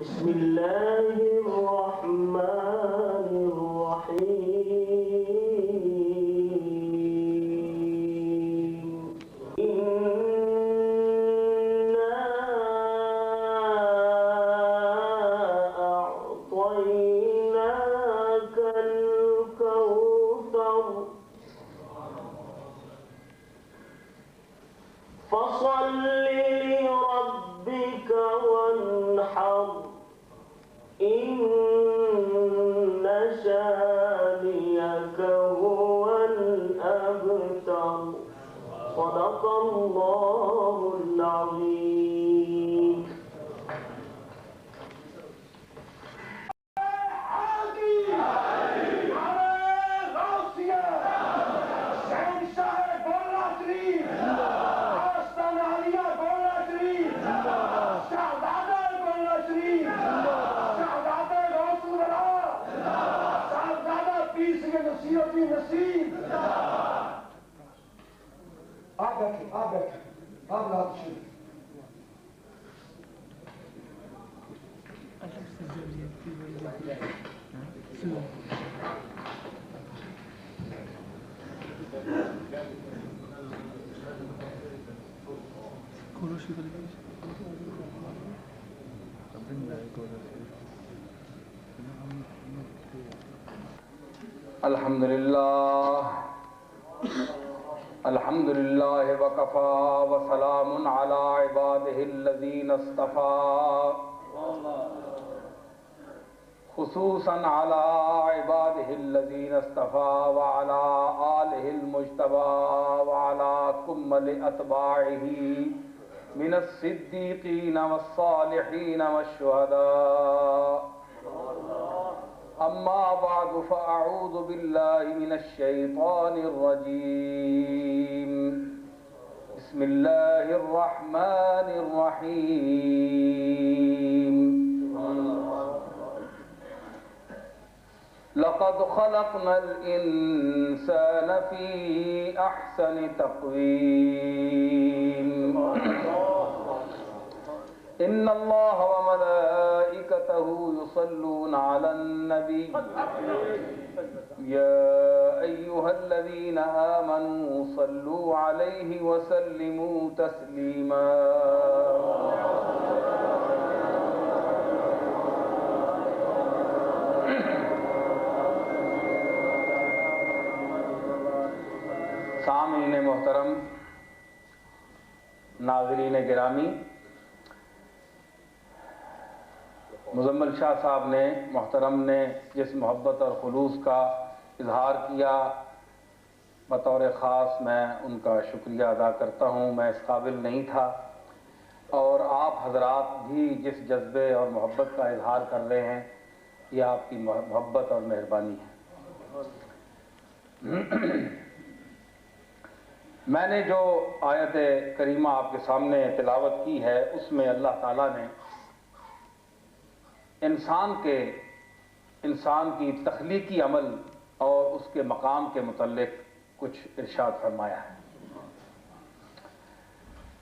بسم الله الرحمن الرحيم إنا أعطيناك الكوثر فصل لربك وانحر إن شانئك هو الأبتر صدق الله العظيم. الحمد لله وكفى وسلام على عباده الذين اصطفى خصوصا على عباده الذين اصطفى وعلى آله المجتبى وعلى كمل أتباعه من الصديقين والصالحين والشهداء. أما بعد فأعوذ بالله من الشيطان الرجيم. بسم الله الرحمن الرحيم. لقد خلقنا الإنسان في أحسن تقويم. إن الله وملائكته يصلون على النبي يا أيها الذين آمنوا صلوا عليه وسلموا تسليما. سامعین محترم، ناظرین گرامی، مزمل شاہ صاحب نے محترم نے جس محبت اور خلوص کا اظہار کیا، بطور خاص میں ان کا شکریہ ادا کرتا ہوں. میں اس قابل نہیں تھا، اور آپ حضرات بھی جس جذبے اور محبت کا اظہار کر رہے ہیں، یہ آپ کی محبت اور مہربانی ہے. میں نے جو آیت کریمہ آپ کے سامنے تلاوت کی ہے، اس میں اللہ تعالیٰ نے انسان کی تخلیقی عمل اور اس کے مقام کے متعلق کچھ ارشاد فرمایا ہے.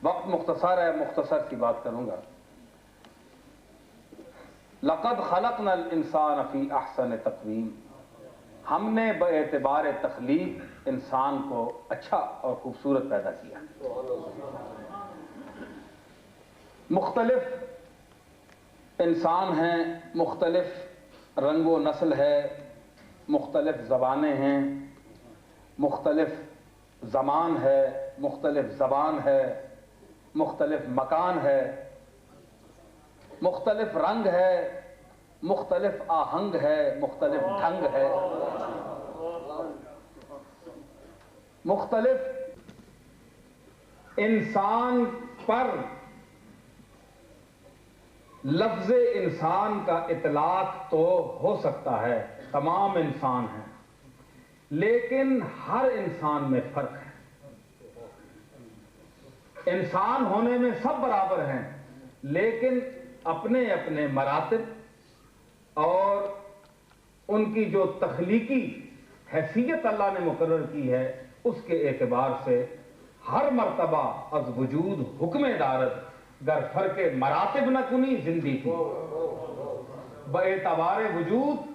وقت مختصر ہے، مختصر سی بات کروں گا. لقد خلقنا الانسان فی احسن تقویم. ہم نے باعتبار تخلیق انسان کو اچھا اور خوبصورت پیدا کیا. مختلف انسان ہیں، مختلف رنگ و نسل ہے، مختلف زبانیں ہیں، مختلف زمان ہے، مختلف زبان ہے، مختلف مکان ہے، مختلف رنگ ہے، مختلف آہنگ ہے، مختلف ڈھنگ ہے، مختلف انسان پر لفظ انسان کا اطلاق تو ہو سکتا ہے، تمام انسان ہیں، لیکن ہر انسان میں فرق ہے. انسان ہونے میں سب برابر ہیں، لیکن اپنے اپنے مراتب اور ان کی جو تخلیقی حیثیت اللہ نے مقرر کی ہے، اس کے اعتبار سے ہر مرتبہ از وجود حکم دارت گر فرق مراتب نہ کنی زندگی. باعتبار وجود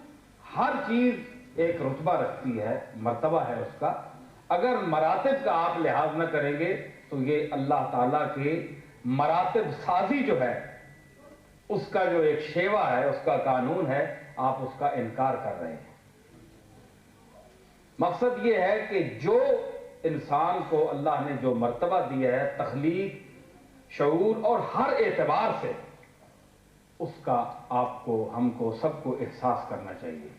ہر چیز ایک رتبہ رکھتی ہے، مرتبہ ہے اس کا. اگر مراتب کا آپ لحاظ نہ کریں گے تو یہ اللہ تعالیٰ کے مراتب سازی جو ہے، اس کا جو ایک شیوا ہے، اس کا قانون ہے، آپ اس کا انکار کر رہے ہیں. مقصد یہ ہے کہ جو انسان کو اللہ نے جو مرتبہ دیا ہے تخلیق، شعور اور ہر اعتبار سے، اس کا آپ کو، ہم کو، سب کو احساس کرنا چاہیے.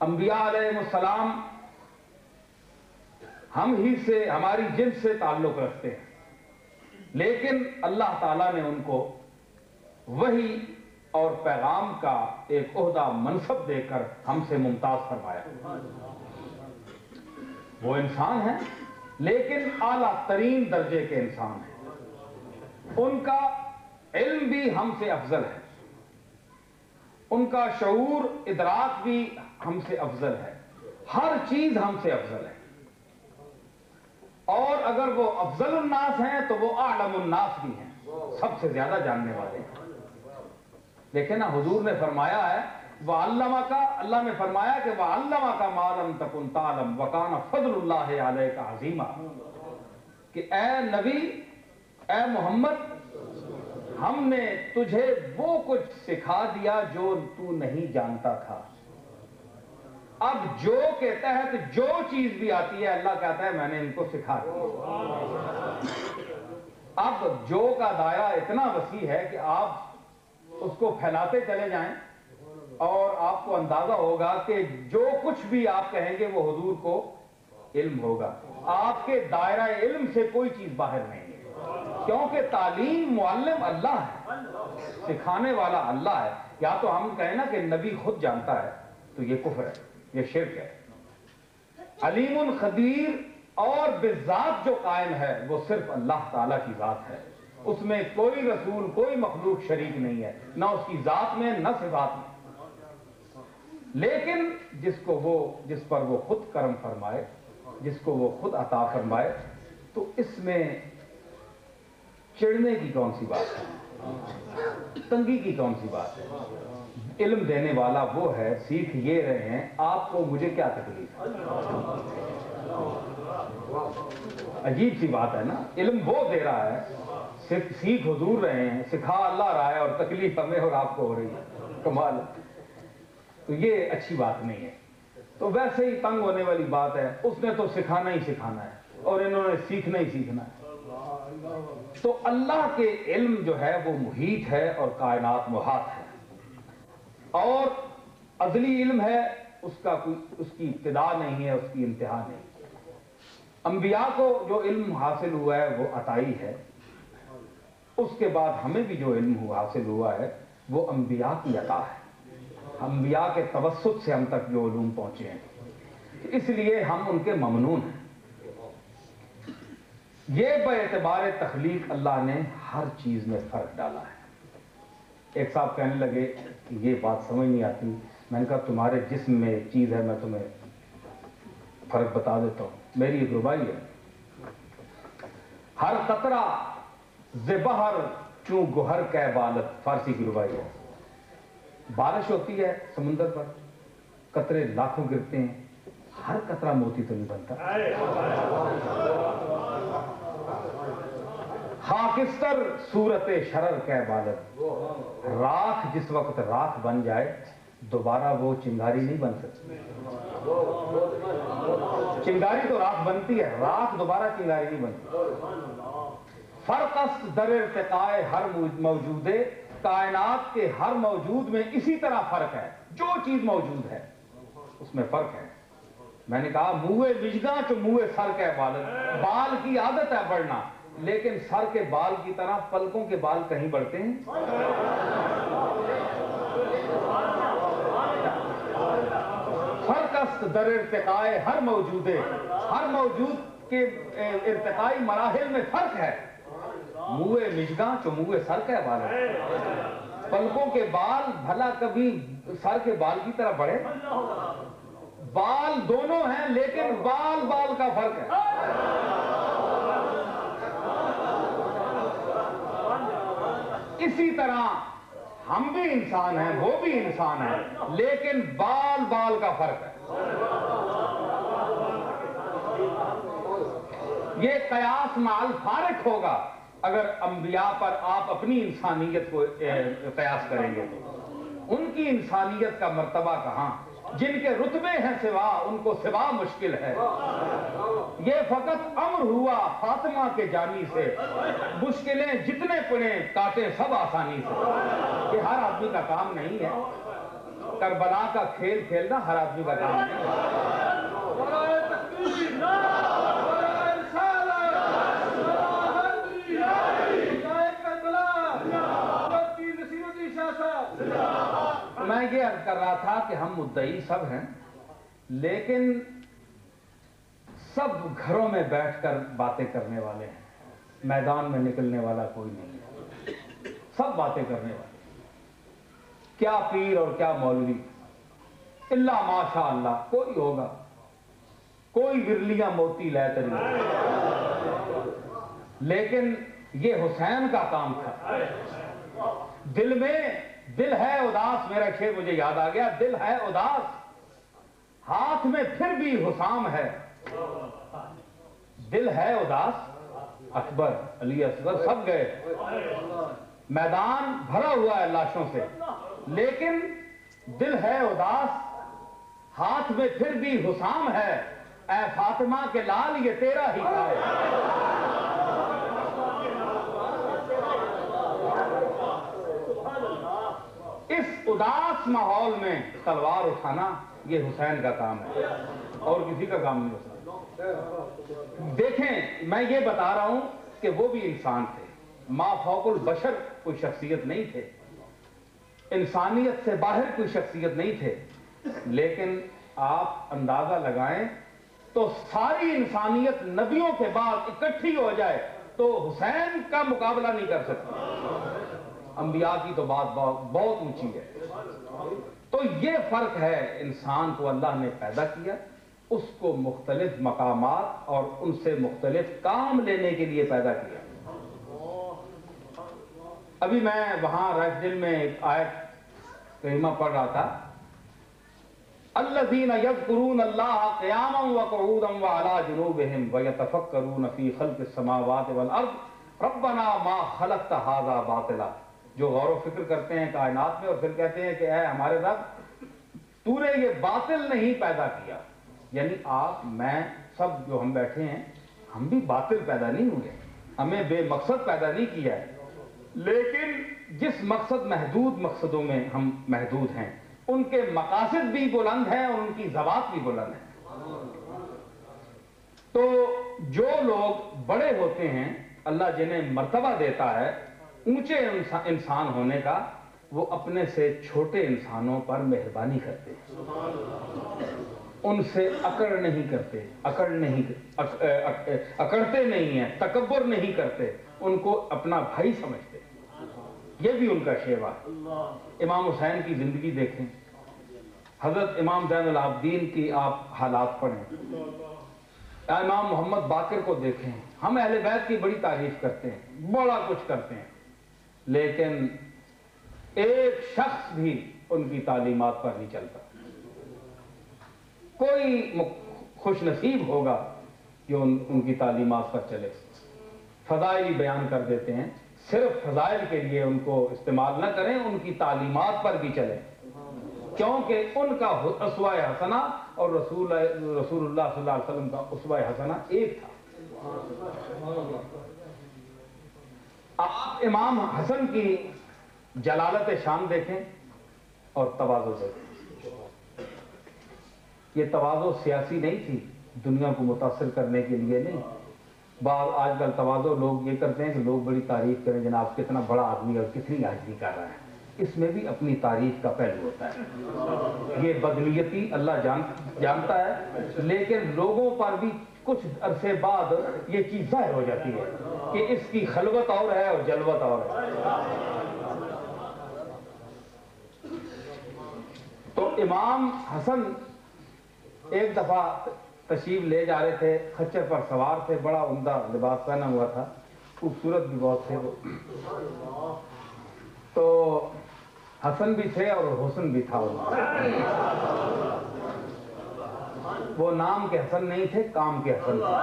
انبیاء علیہ السلام ہم ہی سے، ہماری جنس سے تعلق رکھتے ہیں، لیکن اللہ تعالیٰ نے ان کو وحی اور پیغام کا ایک عہدہ منصب دے کر ہم سے ممتاز فرمایا. وہ انسان ہیں لیکن اعلیٰ ترین درجے کے انسان ہیں. ان کا علم بھی ہم سے افضل ہے، ان کا شعور، ادراک بھی ہم سے افضل ہے، ہر چیز ہم سے افضل ہے. اور اگر وہ افضل الناس ہیں تو وہ اعلم الناس بھی ہیں، سب سے زیادہ جاننے والے ہیں. دیکھیں نا، حضور نے فرمایا ہے وَعَلَّمَكَ، اللہ نے فرمایا کہ وَعَلَّمَكَ مَا لَمْ تَكُنْ تَعْلَمْ وَكَانَ فَضْلُ اللَّهِ عَلَيْكَ عَظِيمًا، کہ اے نبی، اے محمد، ہم نے تجھے وہ کچھ سکھا دیا جو تو نہیں جانتا تھا. اب جو کے تحت جو چیز بھی آتی ہے، اللہ کہتا ہے میں نے ان کو سکھا دیا. اب جو کا دائرہ اتنا وسیع ہے کہ آپ اس کو پھیلاتے چلے جائیں اور آپ کو اندازہ ہوگا کہ جو کچھ بھی آپ کہیں گے وہ حضور کو علم ہوگا. آپ کے دائرہ علم سے کوئی چیز باہر نہیں ہے، کیونکہ تعلیم معلم اللہ ہے، سکھانے والا اللہ ہے. یا تو ہم کہیں نا کہ نبی خود جانتا ہے تو یہ کفر ہے، یہ شرک ہے. علیم خبیر اور بذات جو قائم ہے وہ صرف اللہ تعالیٰ کی ذات ہے، اس میں کوئی رسول، کوئی مخلوق شریک نہیں ہے، نہ اس کی ذات میں نہ صفات میں. لیکن جس پر وہ خود کرم فرمائے، جس کو وہ خود عطا فرمائے، تو اس میں چڑھنے کی کون سی بات ہے، تنگی کی کون سی بات ہے. علم دینے والا وہ ہے، سیکھ یہ رہے ہیں، آپ کو مجھے کیا تکلیف ہے. عجیب سی بات ہے نا، علم وہ دے رہا ہے، سیکھ حضور رہے ہیں، سکھا اللہ رہا ہے، اور تکلیف ہمیں اور آپ کو ہو رہی ہے. کمال. تو یہ اچھی بات نہیں ہے. تو ویسے ہی تنگ ہونے والی بات ہے، اس نے تو سکھانا ہی سکھانا ہے اور انہوں نے سیکھنا ہی سیکھنا ہے. تو اللہ کے علم جو ہے وہ محیط ہے اور کائنات محاط ہے، اور ازلی علم ہے، اس کی ابتدا نہیں ہے، اس کی انتہا نہیں. انبیاء کو جو علم حاصل ہوا ہے وہ عطائی ہے، اس کے بعد ہمیں بھی جو علم حاصل ہوا ہے وہ انبیاء کی عطا ہے. انبیاء کے توسط سے ہم تک جو علوم پہنچے ہیں، اس لیے ہم ان کے ممنون ہیں. یہ باعتبار تخلیق اللہ نے ہر چیز میں فرق ڈالا ہے. ایک صاحب کہنے لگے کہ یہ بات سمجھ نہیں آتی. میں نے کہا تمہارے جسم میں ایک چیز ہے، میں تمہیں فرق بتا دیتا ہوں. میری ایک ربائی ہے، ہر قطرہ ز بحر چوں گوہر کہ بالت، فارسی کی ربائی ہے. بارش ہوتی ہے سمندر پر، قطرے لاکھوں گرتے ہیں، ہر قطرہ موتی تو نہیں بنتا. خاکستر صورت شرر کہ بالت، راکھ جس وقت راکھ بن جائے دوبارہ وہ چنگاری نہیں بن سکتی. چنگاری تو راکھ بنتی ہے، راکھ دوبارہ چنگاری نہیں بنتی. فرق است در ارتقاء ہر موجودے، کائنات کے ہر موجود میں اسی طرح فرق ہے. جو چیز موجود ہے اس میں فرق ہے. میں نے کہا موے وجگاں چو موے سر کے بالت، بال کی عادت ہے بڑھنا، لیکن سر کے بال کی طرح پلکوں کے بال کہیں بڑھتے ہیں. فرق است در ارتقاء ہر موجودے، ہر موجود کے ارتقائی مراحل میں فرق ہے. موے مشگاں چو موے سر کے بال، پلکوں کے بال بھلا کبھی سر کے بال کی طرح بڑھے؟ بال دونوں ہیں لیکن بال کا فرق ہے. اسی طرح ہم بھی انسان ہیں، وہ بھی انسان ہے، لیکن بال بال کا فرق ہے۔ یہ قیاس مع الفارق ہوگا اگر انبیاء پر آپ اپنی انسانیت کو قیاس کریں گے تو ان کی انسانیت کا مرتبہ کہاں؟ جن کے رتبے ہیں سوا، ان کو سوا مشکل ہے۔ یہ فقط امر ہوا فاطمہ کے جانی سے، مشکلیں جتنے پڑیں کاٹیں سب آسانی سے۔ یہ ہر آدمی کا کام نہیں ہے، کربلا کا کھیل کھیلنا ہر آدمی کا کام نہیں ہے۔ میں یہ عرض کر رہا تھا کہ ہم مدعی سب ہیں، لیکن سب گھروں میں بیٹھ کر باتیں کرنے والے ہیں، میدان میں نکلنے والا کوئی نہیں ہے، سب باتیں کرنے والے، کیا پیر اور کیا مولوی، الا ماشاء اللہ کوئی ہوگا، کوئی ورلیاں موتی لے تری، لیکن یہ حسین کا کام تھا۔ دل میں دل ہے اداس، میرا شعر مجھے یاد آ گیا، دل ہے اداس ہاتھ میں پھر بھی حسام ہے، دل ہے اداس، اکبر علی اصغر سب گئے، میدان بھرا ہوا ہے لاشوں سے، لیکن دل ہے اداس ہاتھ میں پھر بھی حسام ہے، اے فاطمہ کے لال یہ تیرا ہی ہے۔ اس اداس ماحول میں تلوار اٹھانا یہ حسین کا کام ہے، اور کسی کا کام نہیں ہو سکتا۔ دیکھیں میں یہ بتا رہا ہوں کہ وہ بھی انسان تھے، ما فوق البشر کوئی شخصیت نہیں تھے، انسانیت سے باہر کوئی شخصیت نہیں تھے، لیکن آپ اندازہ لگائیں تو ساری انسانیت نبیوں کے بعد اکٹھی ہو جائے تو حسین کا مقابلہ نہیں کر سکتی۔ انبیاء کی تو بات بہت اونچی ہے۔ تو یہ فرق ہے، انسان کو اللہ نے پیدا کیا، اس کو مختلف مقامات اور ان سے مختلف کام لینے کے لیے پیدا کیا۔ ابھی میں وہاں رائفل میں ایک آیت کریمہ پڑھ رہا تھا، الذین یذکرون اللہ قیاما وقعودا وعلی جنوبہم ویتفکرون فی خلق السماوات والارض ربنا ما خلقت ھذا باطلا، جو غور و فکر کرتے ہیں کائنات میں اور پھر کہتے ہیں کہ اے ہمارے رب تو نے یہ باطل نہیں پیدا کیا، یعنی آپ میں سب جو ہم بیٹھے ہیں ہم بھی باطل پیدا نہیں ہوئے، ہمیں بے مقصد پیدا نہیں کیا ہے، لیکن جس مقصد محدود مقصدوں میں ہم محدود ہیں ان کے مقاصد بھی بلند ہیں اور ان کی ذوات بھی بلند ہیں۔ تو جو لوگ بڑے ہوتے ہیں اللہ جنہیں مرتبہ دیتا ہے اونچے انسان ہونے کا، وہ اپنے سے چھوٹے انسانوں پر مہربانی کرتے ہیں، ان سے اکڑ نہیں کرتے، اکڑتے نہیں ہیں، تکبر نہیں کرتے، ان کو اپنا بھائی سمجھتے، یہ بھی ان کا شیوا ہے۔ امام حسین کی زندگی دیکھیں، حضرت امام زین العابدین کی آپ حالات پڑھیں، امام محمد باقر کو دیکھیں، ہم اہل بیت کی بڑی تعریف کرتے ہیں، بڑا کچھ کرتے ہیں، لیکن ایک شخص بھی ان کی تعلیمات پر نہیں چلتا۔ کوئی خوش نصیب ہوگا کہ ان کی تعلیمات پر چلے، فضائل بیان کر دیتے ہیں، صرف فضائل کے لیے ان کو استعمال نہ کریں، ان کی تعلیمات پر بھی چلیں، کیونکہ ان کا اسوہ حسنہ اور رسول اللہ صلی اللہ علیہ وسلم کا اسوہ حسنہ ایک تھا۔ آپ امام حسن کی جلالت شان دیکھیں اور تواضع دیکھیں، یہ تواضع سیاسی نہیں تھی، دنیا کو متاثر کرنے کے لیے نہیں۔ بعض آج کل تواضع لوگ یہ کرتے ہیں کہ لوگ بڑی تعریف کریں، جناب کتنا بڑا آدمی اور کتنی عاجزی کر رہا ہے، اس میں بھی اپنی تعریف کا پہلو ہوتا ہے، یہ بدنیتی اللہ جانتا ہے، لیکن لوگوں پر بھی کچھ عرصے بعد یہ چیز ظاہر ہو جاتی ہے کہ اس کی خلوت اور ہے اور جلوت اور ہے۔ تو امام حسن ایک دفعہ تشریف لے جا رہے تھے، خچر پر سوار تھے، بڑا عمدہ لباس پہنا ہوا تھا، خوبصورت بھی بہت تھے وہ، تو حسن بھی تھے اور حسن بھی تھا. وہ نام کے حسن نہیں تھے، کام کے حسن تھے.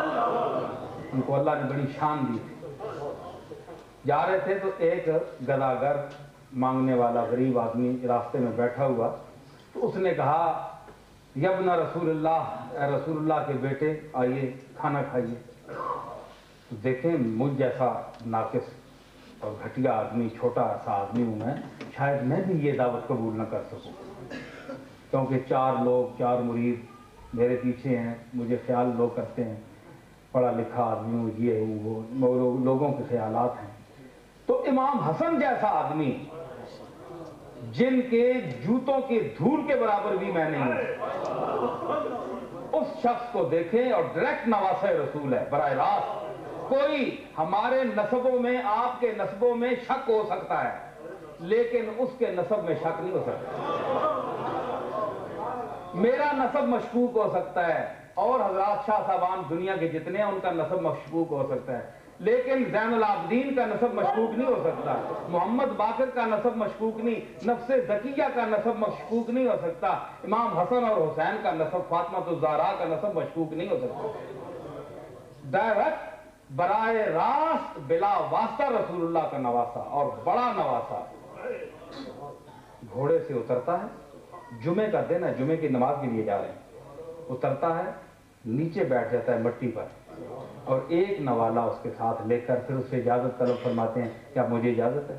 ان کو اللہ نے بڑی شان دی تھی. جا رہے تھے تو ایک گداگر مانگنے والا غریب آدمی راستے میں بیٹھا ہوا، تو اس نے کہا یبن رسول اللہ، اے رسول اللہ کے بیٹے آئیے کھانا کھائیے. دیکھیں مجھ جیسا ناقص اور گھٹیا آدمی، چھوٹا سا آدمی ہوں میں، شاید میں بھی یہ دعوت قبول نہ کر سکوں، کیونکہ 4 لوگ 4 مرید میرے پیچھے ہیں. مجھے خیال لوگ کرتے ہیں پڑھا لکھا آدمی ہوں، یہ ہوں وہ لوگوں کے خیالات ہیں. تو امام حسن جیسا آدمی جن کے جوتوں کی دھول کے برابر بھی میں نہیں ہوں، اس شخص کو دیکھیں. اور ڈائریکٹ نواسہ رسول ہے براہ راست. کوئی ہمارے نسبوں میں، آپ کے نسبوں میں شک ہو سکتا ہے، لیکن اس کے نسب میں شک نہیں ہو سکتا. میرا نسب مشکوک ہو سکتا ہے، اور حضرات شاہ صاحبان دنیا کے جتنے ہیں ان کا نسب مشکوک ہو سکتا ہے، لیکن زین العابدین کا نسب مشکوک نہیں ہو سکتا. محمد باقر کا نسب مشکوک نہیں، نفس زکیہ کا نسب مشکوک نہیں ہو سکتا. امام حسن اور حسین کا نسب، فاطمہ الزہرا کا نسب مشکوک نہیں ہو سکتا. ڈائریکٹ براہ راست بلا واسطہ رسول اللہ کا نواسا، اور بڑا نواسا. گھوڑے سے اترتا ہے، جمعے کا دن ہے، جمعے کی نماز کے لیے جا رہے ہیں. اترتا ہے، نیچے بیٹھ جاتا ہے مٹی پر، اور ایک نوالا اس کے ساتھ لے کر پھر اس سے اجازت طلب فرماتے ہیں کہ اب مجھے اجازت ہے.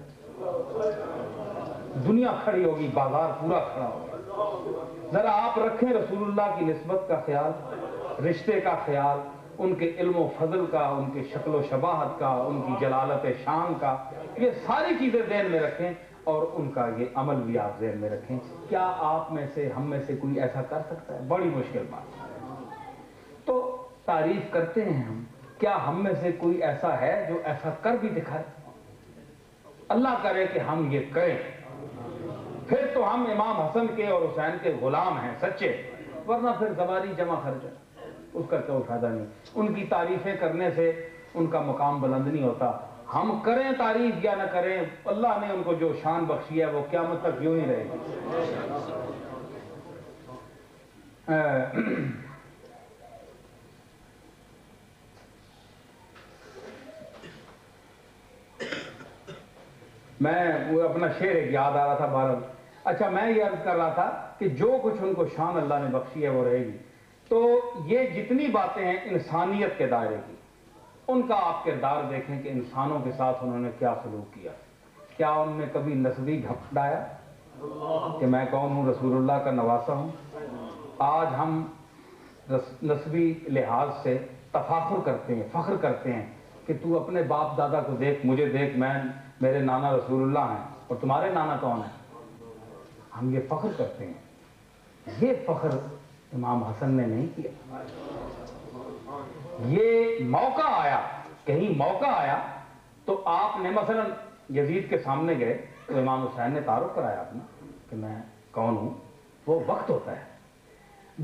دنیا کھڑی ہوگی، بازار پورا کھڑا ہوگا. ذرا آپ رکھیں رسول اللہ کی نسبت کا خیال، رشتے کا خیال، ان کے علم و فضل کا، ان کے شکل و شباہت کا، ان کی جلالت شان کا، یہ ساری چیزیں ذہن میں رکھیں، اور ان کا یہ عمل بھی آپ ذہن میں رکھیں. کیا آپ میں سے، ہم میں سے کوئی ایسا کر سکتا ہے؟ بڑی مشکل بات. تو تعریف کرتے ہیں ہم، کیا ہم میں سے کوئی ایسا ہے جو ایسا کر بھی دکھائے؟ اللہ کرے کہ ہم یہ کریں، پھر تو ہم امام حسن کے اور حسین کے غلام ہیں سچے. ورنہ پھر زواری جمع خرچ ہے، اس کا کوئی فائدہ نہیں. ان کی تعریفیں کرنے سے ان کا مقام بلند نہیں ہوتا. ہم کریں تعریف یا نہ کریں، اللہ نے ان کو جو شان بخشی ہے وہ قیامت تک یوں ہی رہے گی. میں وہ اپنا شعر ایک یاد آ رہا تھا بہرحال. اچھا، میں یہ عرض کر رہا تھا کہ جو کچھ ان کو شان اللہ نے بخشی ہے وہ رہے گی. تو یہ جتنی باتیں ہیں انسانیت کے دائرے کی، ان کا آپ کردار دیکھیں کہ انسانوں کے ساتھ انہوں نے کیا سلوک کیا. کیا ان نے کبھی نسبی گھپٹایا کہ میں کون ہوں؟ رسول اللہ کا نواسا ہوں. آج ہم نسبی لحاظ سے تفاخر کرتے ہیں، فخر کرتے ہیں کہ تو اپنے باپ دادا کو دیکھ، مجھے دیکھ، میرے نانا رسول اللہ ہیں اور تمہارے نانا کون ہیں. ہم یہ فخر کرتے ہیں. یہ فخر امام حسن نے نہیں کیا. یہ موقع آیا، کہیں موقع آیا تو آپ نے مثلا یزید کے سامنے گئے تو امام حسین نے تعارف کرایا اپنا کہ میں کون ہوں. وہ وقت ہوتا ہے،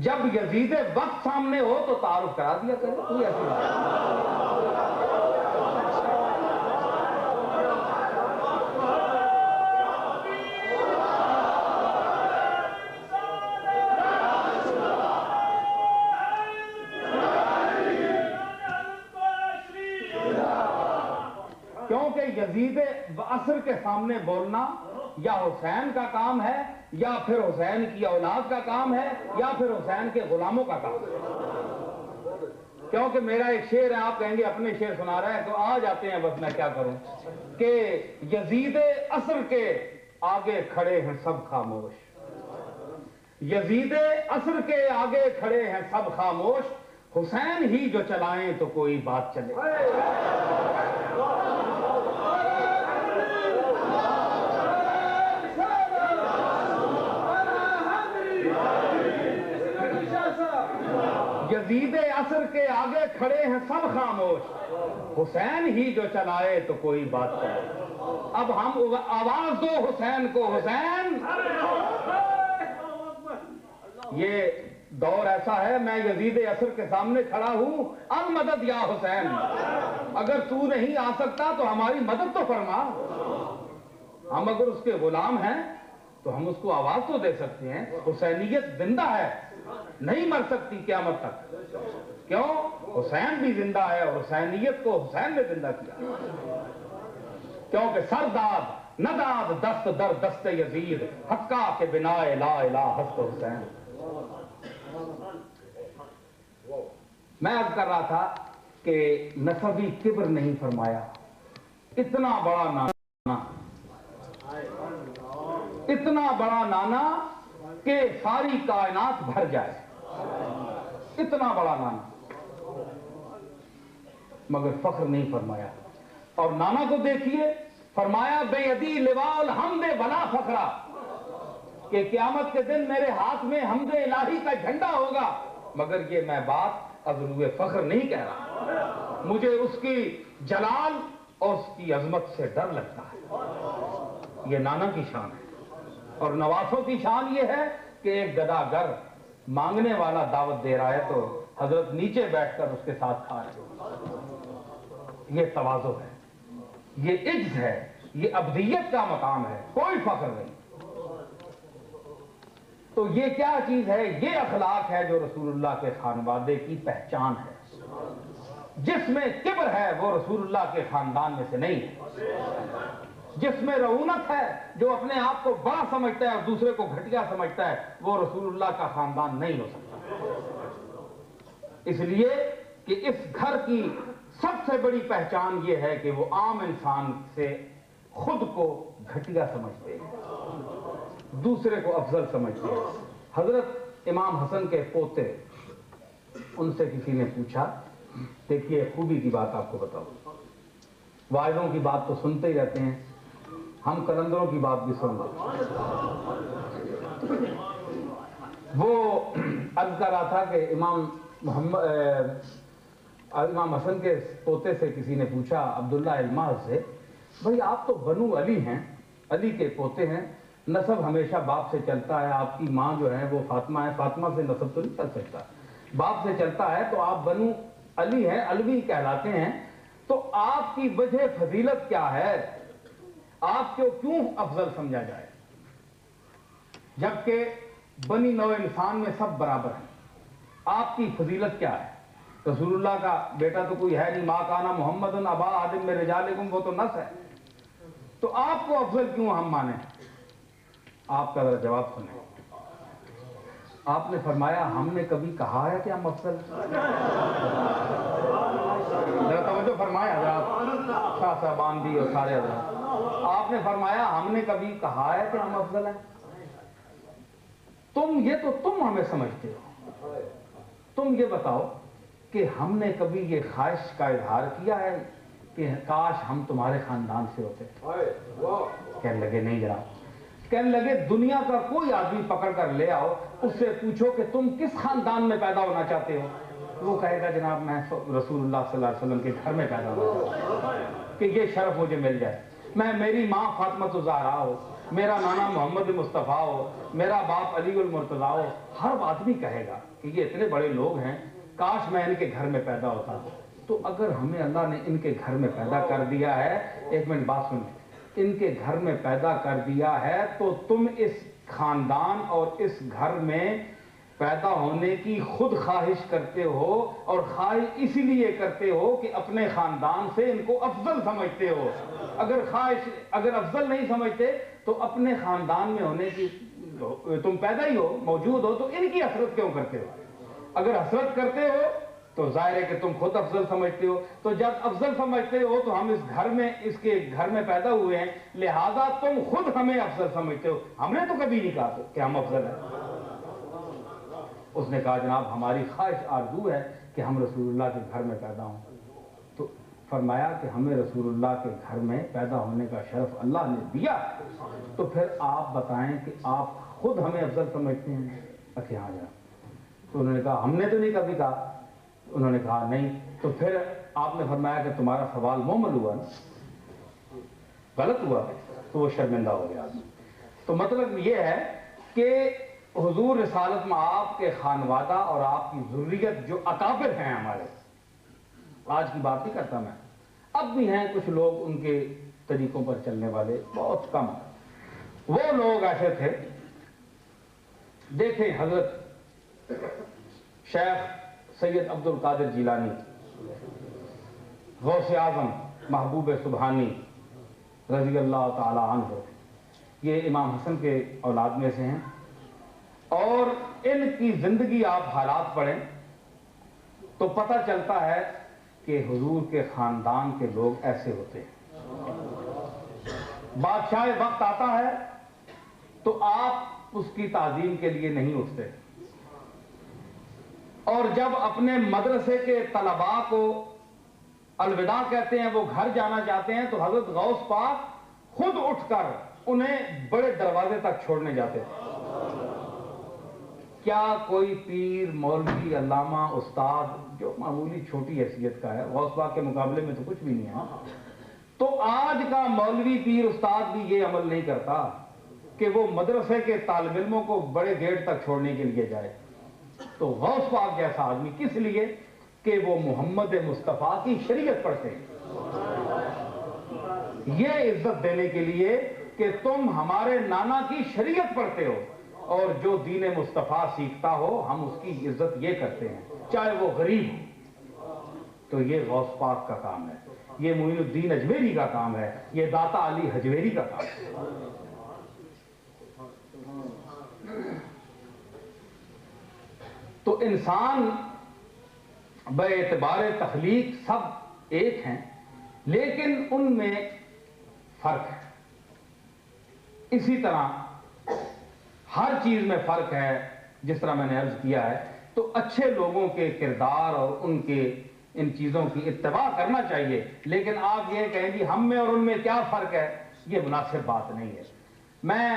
جب یزید وقت سامنے ہو تو تعارف کرا دیا کرے. کوئی ایسی بات یزید عصر کے سامنے بولنا یا حسین کا کام ہے، یا پھر حسین کی اولاد کا کام ہے، یا پھر حسین کے غلاموں کا کام ہے. کیونکہ میرا ایک شعر ہے، آپ کہیں گے اپنے شعر سنا رہا ہے، تو آ جاتے ہیں بس میں کیا کروں کہ یزید عصر کے آگے کھڑے ہیں سب خاموش. یزید عصر کے آگے کھڑے ہیں سب خاموش، حسین ہی جو چلائیں تو کوئی بات چلے. یزید عصر کے آگے کھڑے ہیں سب خاموش، حسین ہی جو چلائے تو کوئی بات چلے. اب ہم آواز دو حسین کو، حسین. یہ دور ایسا ہے، میں یزید عصر کے سامنے کھڑا ہوں، المدد یا حسین. اگر تو نہیں آ سکتا تو ہماری مدد تو فرما. ہم اگر اس کے غلام ہیں تو ہم اس کو آواز تو دے سکتے ہیں. حسینیت زندہ ہے, نہیں مر سکتی قیامت تک. کیوں؟ حسین بھی زندہ ہے اور حسینیت کو حسین نے زندہ کیا. کیونکہ سرداد نداد دست در دست یزید حقا کے بنا لا الہ حسب حسین. میں عرض کر رہا تھا کہ نسبی کبر نہیں فرمایا. اتنا بڑا نانا, اتنا بڑا نانا کہ ساری کائنات بھر جائے, اتنا بڑا نانا, مگر فخر نہیں فرمایا. اور نانا کو دیکھیے, فرمایا بے یدی لواء الحمد ولا فخرا, کہ قیامت کے دن میرے ہاتھ میں حمد الہی کا جھنڈا ہوگا, مگر یہ میں بات از روئے فخر نہیں کہہ رہا. مجھے اس کی جلال اور اس کی عظمت سے ڈر لگتا ہے. یہ نانا کی شان ہے. اور نواسوں کی شان یہ ہے کہ ایک گداگر مانگنے والا دعوت دے رہا ہے تو حضرت نیچے بیٹھ کر اس کے ساتھ کھا رہے. یہ تواضع ہے, یہ عجز ہے, یہ ابدیت کا مقام ہے, کوئی فخر نہیں. تو یہ کیا چیز ہے؟ یہ اخلاق ہے جو رسول اللہ کے خانوادے کی پہچان ہے. جس میں کبر ہے وہ رسول اللہ کے خاندان میں سے نہیں ہے. جس میں رعونت ہے, جو اپنے آپ کو بڑا سمجھتا ہے اور دوسرے کو گھٹیا سمجھتا ہے, وہ رسول اللہ کا خاندان نہیں ہو سکتا. اس لیے کہ اس گھر کی سب سے بڑی پہچان یہ ہے کہ وہ عام انسان سے خود کو گھٹیا سمجھتے ہیں, دوسرے کو افضل سمجھتے ہیں. حضرت امام حسن کے پوتے, ان سے کسی نے پوچھا, دیکھیے خوبی کی بات آپ کو بتاؤ, واعظوں کی بات تو سنتے ہی رہتے ہیں, ہم قلندروں کی بات بھی سن رہے. وہ عرض کر رہا تھا کہ امام حسن کے پوتے سے کسی نے پوچھا, عبداللہ الماس سے, بھئی آپ تو بنو علی ہیں, علی کے پوتے ہیں, نسب ہمیشہ باپ سے چلتا ہے, آپ کی ماں جو ہے وہ فاطمہ ہے, فاطمہ سے نسب تو نہیں چل سکتا, باپ سے چلتا ہے, تو آپ بنو علی ہیں, علوی کہلاتے ہیں, تو آپ کی وجہ فضیلت کیا ہے؟ آپ کو کیوں افضل سمجھا جائے جبکہ بنی نوع انسان میں سب برابر ہیں؟ آپ کی فضیلت کیا ہے؟ رسول اللہ کا بیٹا تو کوئی ہے نہیں, ما کانا محمد ابا آدم میں رجالکم, وہ تو نس ہے, تو آپ کو افضل کیوں ہم مانیں؟ آپ کا ذرا جواب سنیں. آپ نے فرمایا ہم نے کبھی کہا ہے کہ ہم افضل؟ ذرا توجہ فرمایا حضرات, شاہ صاحبان بھی اور سارے حضرات, آپ نے فرمایا ہم نے کبھی کہا ہے کہ ہم افضل ہیں؟ تم ہمیں سمجھتے ہو, تم یہ بتاؤ کہ ہم نے کبھی یہ خواہش کا اظہار کیا ہے کہ کاش ہم تمہارے خاندان سے ہوتے؟ کہنے لگے نہیں جناب. کہنے لگے دنیا کا کوئی آدمی پکڑ کر لے آؤ, اس سے پوچھو کہ تم کس خاندان میں پیدا ہونا چاہتے ہو, وہ کہے گا جناب میں رسول اللہ صلی اللہ علیہ وسلم کے گھر میں پیدا ہونا چاہتا ہوں, کہ یہ شرف مجھے مل جائے. میری ماں فاطمہ الزہرا ہو, میرا نانا محمد مصطفیٰ ہو, میرا باپ علی المرتضیٰ ہو. ہر آدمی کہے گا کہ یہ اتنے بڑے لوگ ہیں, کاش میں ان کے گھر میں پیدا ہوتا. تو اگر ہمیں اللہ نے ان کے گھر میں پیدا کر دیا ہے, ایک منٹ بات سنیں, ان کے گھر میں پیدا کر دیا ہے, تو تم اس خاندان اور اس گھر میں پیدا ہونے کی خود خواہش کرتے ہو, اور خواہش اسی لیے کرتے ہو کہ اپنے خاندان سے ان کو افضل سمجھتے ہو. اگر افضل نہیں سمجھتے تو اپنے خاندان میں ہونے کی, تم پیدا ہی ہو, موجود ہو, تو ان کی حسرت کیوں کرتے ہو؟ اگر حسرت کرتے ہو تو ظاہر ہے کہ تم خود افضل سمجھتے ہو. تو جب افضل سمجھتے ہو تو ہم اس کے گھر میں پیدا ہوئے ہیں, لہذا تم خود ہمیں افضل سمجھتے ہو. ہم نے تو کبھی نہیں کہا کہ ہم افضل ہیں. اس نے کہا جناب ہماری خواہش آرزو ہے کہ ہم رسول اللہ کے گھر میں پیدا ہوں. تو فرمایا کہ ہمیں رسول اللہ کے گھر میں پیدا ہونے کا شرف اللہ نے دیا, تو پھر آپ بتائیں کہ آپ خود ہمیں افضل سمجھتے ہیں؟ اچھا ہاں جناب. تو انہوں نے کہا ہم نے تو نہیں کبھی کہا. انہوں نے کہا نہیں. تو پھر آپ نے فرمایا کہ تمہارا سوال مومل ہوا نا, غلط ہوا, تو وہ شرمندہ ہو گیا. تو مطلب یہ ہے کہ حضور رسالت میں آپ کے خانوادہ اور آپ کی ذریت جو اکابر ہیں ہمارے, آج کی بات نہیں کرتا میں, اب بھی ہیں کچھ لوگ ان کے طریقوں پر چلنے والے, بہت کم. وہ لوگ ایسے تھے. دیکھیں حضرت شیخ سید عبد القادر جیلانی، غوث اعظم محبوب سبحانی رضی اللہ تعالی عنہ، یہ امام حسن کے اولاد میں سے ہیں، اور ان کی زندگی آپ حالات پڑھیں تو پتہ چلتا ہے کہ حضور کے خاندان کے لوگ ایسے ہوتے ہیں. بادشاہ وقت آتا ہے تو آپ اس کی تعظیم کے لیے نہیں اٹھتے، اور جب اپنے مدرسے کے طلباء کو الوداع کہتے ہیں، وہ گھر جانا چاہتے ہیں، تو حضرت غوث پاک خود اٹھ کر انہیں بڑے دروازے تک چھوڑنے جاتے تھے. کیا کوئی پیر، مولوی، علامہ، استاد جو معمولی چھوٹی حیثیت کا ہے، غوث پاک کے مقابلے میں تو کچھ بھی نہیں ہے، تو آج کا مولوی، پیر، استاد بھی یہ عمل نہیں کرتا کہ وہ مدرسے کے طالب علموں کو بڑے گیٹ تک چھوڑنے کے لیے جائے. تو غوث پاک جیسا آدمی کس لیے؟ کہ وہ محمد مصطفیٰ کی شریعت پڑھتے ہیں. یہ عزت دینے کے لیے کہ تم ہمارے نانا کی شریعت پڑھتے ہو، اور جو دین مصطفیٰ سیکھتا ہو ہم اس کی عزت یہ کرتے ہیں چاہے وہ غریب ہو. تو یہ غوث پاک کا کام ہے، یہ معین الدین اجمیری کا کام ہے، یہ داتا علی حجویری کا کام ہے. تو انسان بے اعتبار تخلیق سب ایک ہیں، لیکن ان میں فرق ہے. اسی طرح ہر چیز میں فرق ہے. جس طرح میں نے عرض کیا ہے، تو اچھے لوگوں کے کردار اور ان کے ان چیزوں کی اتباع کرنا چاہیے، لیکن آپ یہ کہیں گی ہم میں اور ان میں کیا فرق ہے، یہ مناسب بات نہیں ہے. میں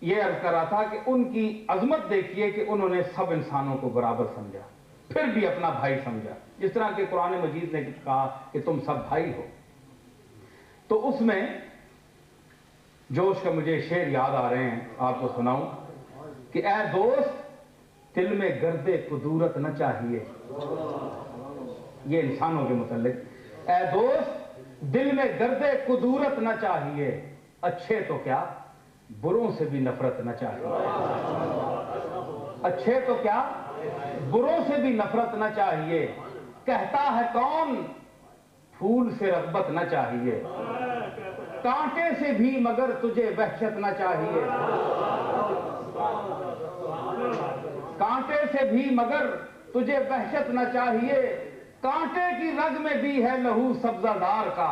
یہ عرض کر رہا تھا کہ ان کی عظمت دیکھیے کہ انہوں نے سب انسانوں کو برابر سمجھا، پھر بھی اپنا بھائی سمجھا. جس طرح کہ قرآن مجید نے کہا کہ تم سب بھائی ہو. تو اس میں جوش کا مجھے شعر یاد آ رہے ہیں، آپ کو سناؤں کہ اے دوست دل میں گرد قدورت نہ چاہیے. یہ انسانوں کے متعلق. اے دوست دل میں گرد قدورت نہ چاہیے، اچھے تو کیا بروں سے بھی نفرت نہ چاہیے. اچھے تو کیا بروں سے بھی نفرت نہ چاہیے. کہتا ہے کون پھول سے رغبت نہ چاہیے، کانٹے سے بھی مگر تجھے وحشت نہ چاہیے. کانٹے سے بھی مگر تجھے وحشت نہ چاہیے، کانٹے کی رگ میں بھی ہے لہو سبزہ دار کا.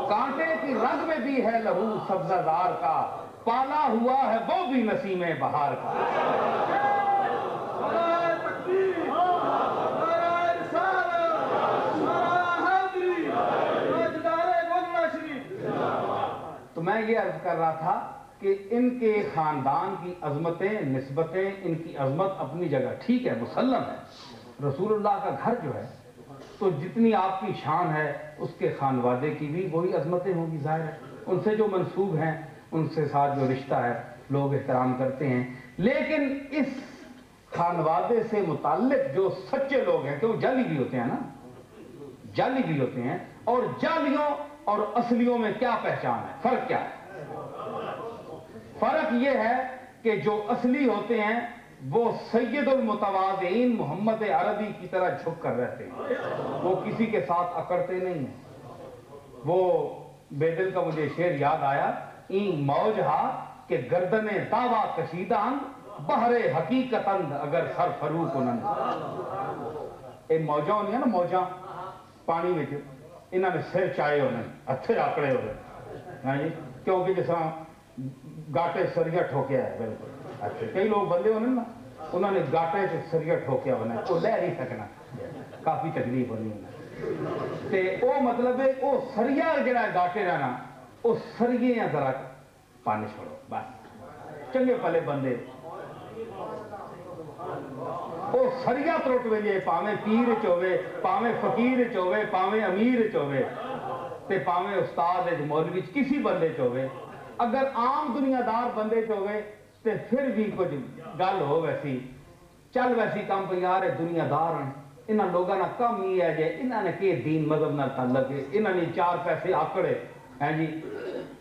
کانٹے کی رگ میں بھی ہے لہو سبزہ دار کا، پالا ہوا ہے وہ بھی نسیم بہار کا. تو میں یہ عرض کر رہا تھا کہ ان کے خاندان کی عظمتیں، نسبتیں، ان کی عظمت اپنی جگہ ٹھیک ہے، مسلم ہے. رسول اللہ کا گھر جو ہے تو جتنی آپ کی شان ہے اس کے خانوادے کی بھی وہی عظمتیں ہوں گی. ظاہر ہے ان سے جو منسوب ہیں، ان سے ساتھ جو رشتہ ہے لوگ احترام کرتے ہیں. لیکن اس خانوادے سے متعلق جو سچے لوگ ہیں، کہ وہ جعلی بھی ہوتے ہیں نا، جعلی بھی ہوتے ہیں. اور جعلیوں اور اصلیوں میں کیا پہچان ہے، فرق کیا ہے؟ فرق یہ ہے کہ جو اصلی ہوتے ہیں وہ سید المتواضعین محمد عربی کی طرح جھک کر رہتے ہیں، وہ کسی کے ساتھ اکڑتے نہیں ہیں. وہ بے دل کا مجھے شعر یاد آیا، این موج ہا کہ گردن دعویٰ کشیدان بحر حقیقتند اگر سر فرو کنند. یہ موجاں نہیں ہے نا، موجاں پانی میں انہوں نے سر چائے ہونے، ہتھے آکڑے ہو رہے، کیونکہ جس طرح گاٹے سریا ٹھوکیا ہے. بالکل اچھا کئی لوگ بندے ہونے نا، انہوں نے گاٹے سے سریا ٹھوکیا ہونا، وہ لہ نہیں سکنا، کافی تکلیف ہونی ہونا. تے او مطلب ہے او سریا جڑا گاٹے رہنا، او سریے یا ذرا پانی چھوڑو بس. چنگے پلے بندے او سریا ترٹ ویلے، پاویں پیر چوے، پاویں فقیر چوے، پاویں امیر چوے، تے پاویں استاد مولوی کسی بندے چوے. اگر عام دنیا دار بندے چوے تے پھر بھی کچھ گل ہو ویسی چل ویسی کام پہ یار دنیا دار ہیں. انہاں لوگاں نا کم ہی ہے جے انہاں نے کہ دین مذہب نال تعلق ہے، انہاں نے چار پیسے آکڑے ہے جی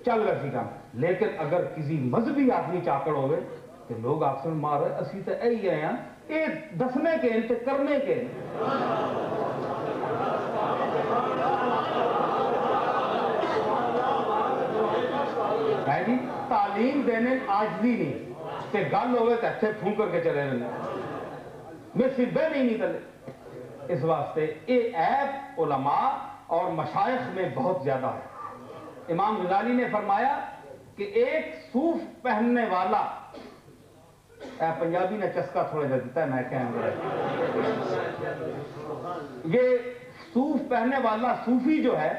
چل رہا سی کام. لیکن اگر کسی مذہبی آدمی چاکڑ ہوئے تو لوگ آپ سے مار رہے اسی تو یہی آئے ہیں یہ دسنے کے تے کرنے کے. ہے جی تعلیم دینے آجزی نہیں تے گل ہوئے تو اچھے پھون کر کے چلے رہے میں سبے نہیں تلے. اس واسطے یہ عیب علماء اور مشائخ میں بہت زیادہ ہے. امام غزالی نے فرمایا کہ ایک صوف پہننے والا پنجابی نے چسکا تھوڑا جا دیتا ہے میں کہوں گا یہ صوف پہننے والا صوفی جو ہے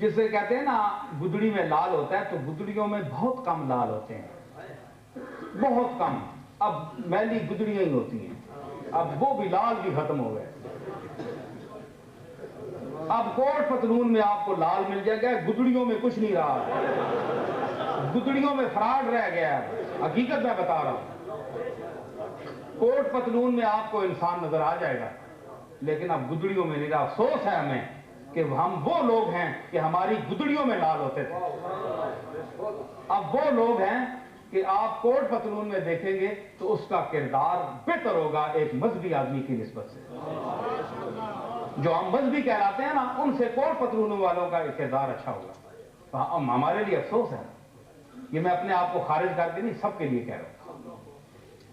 جسے کہتے ہیں نا گدڑی میں لال ہوتا ہے تو گدڑیوں میں بہت کم لال ہوتے ہیں بہت کم. اب میلی گدڑیاں ہی ہوتی ہیں اب وہ بھی لال بھی ختم ہو گئے. اب کوٹ پتلون میں آپ کو لال مل جائے گا گدڑیوں میں کچھ نہیں رہا گدڑیوں میں فراڈ رہ گیا ہے. حقیقت میں بتا رہا ہوں کوٹ پتلون میں آپ کو انسان نظر آ جائے گا لیکن اب گدڑیوں میں نہیں رہا. افسوس ہے ہمیں کہ ہم وہ لوگ ہیں کہ ہماری گدڑیوں میں لال ہوتے تھے. اب وہ لوگ ہیں کہ آپ کوٹ پتلون میں دیکھیں گے تو اس کا کردار بہتر ہوگا ایک مذہبی آدمی کی نسبت سے. جو ہم مذہبی کہلاتے ہیں نا ان سے کوٹ پتلون والوں کا کردار اچھا ہوگا. ہمارے لیے افسوس ہے یہ میں اپنے آپ کو خارج کر کے نہیں سب کے لیے کہہ رہا ہوں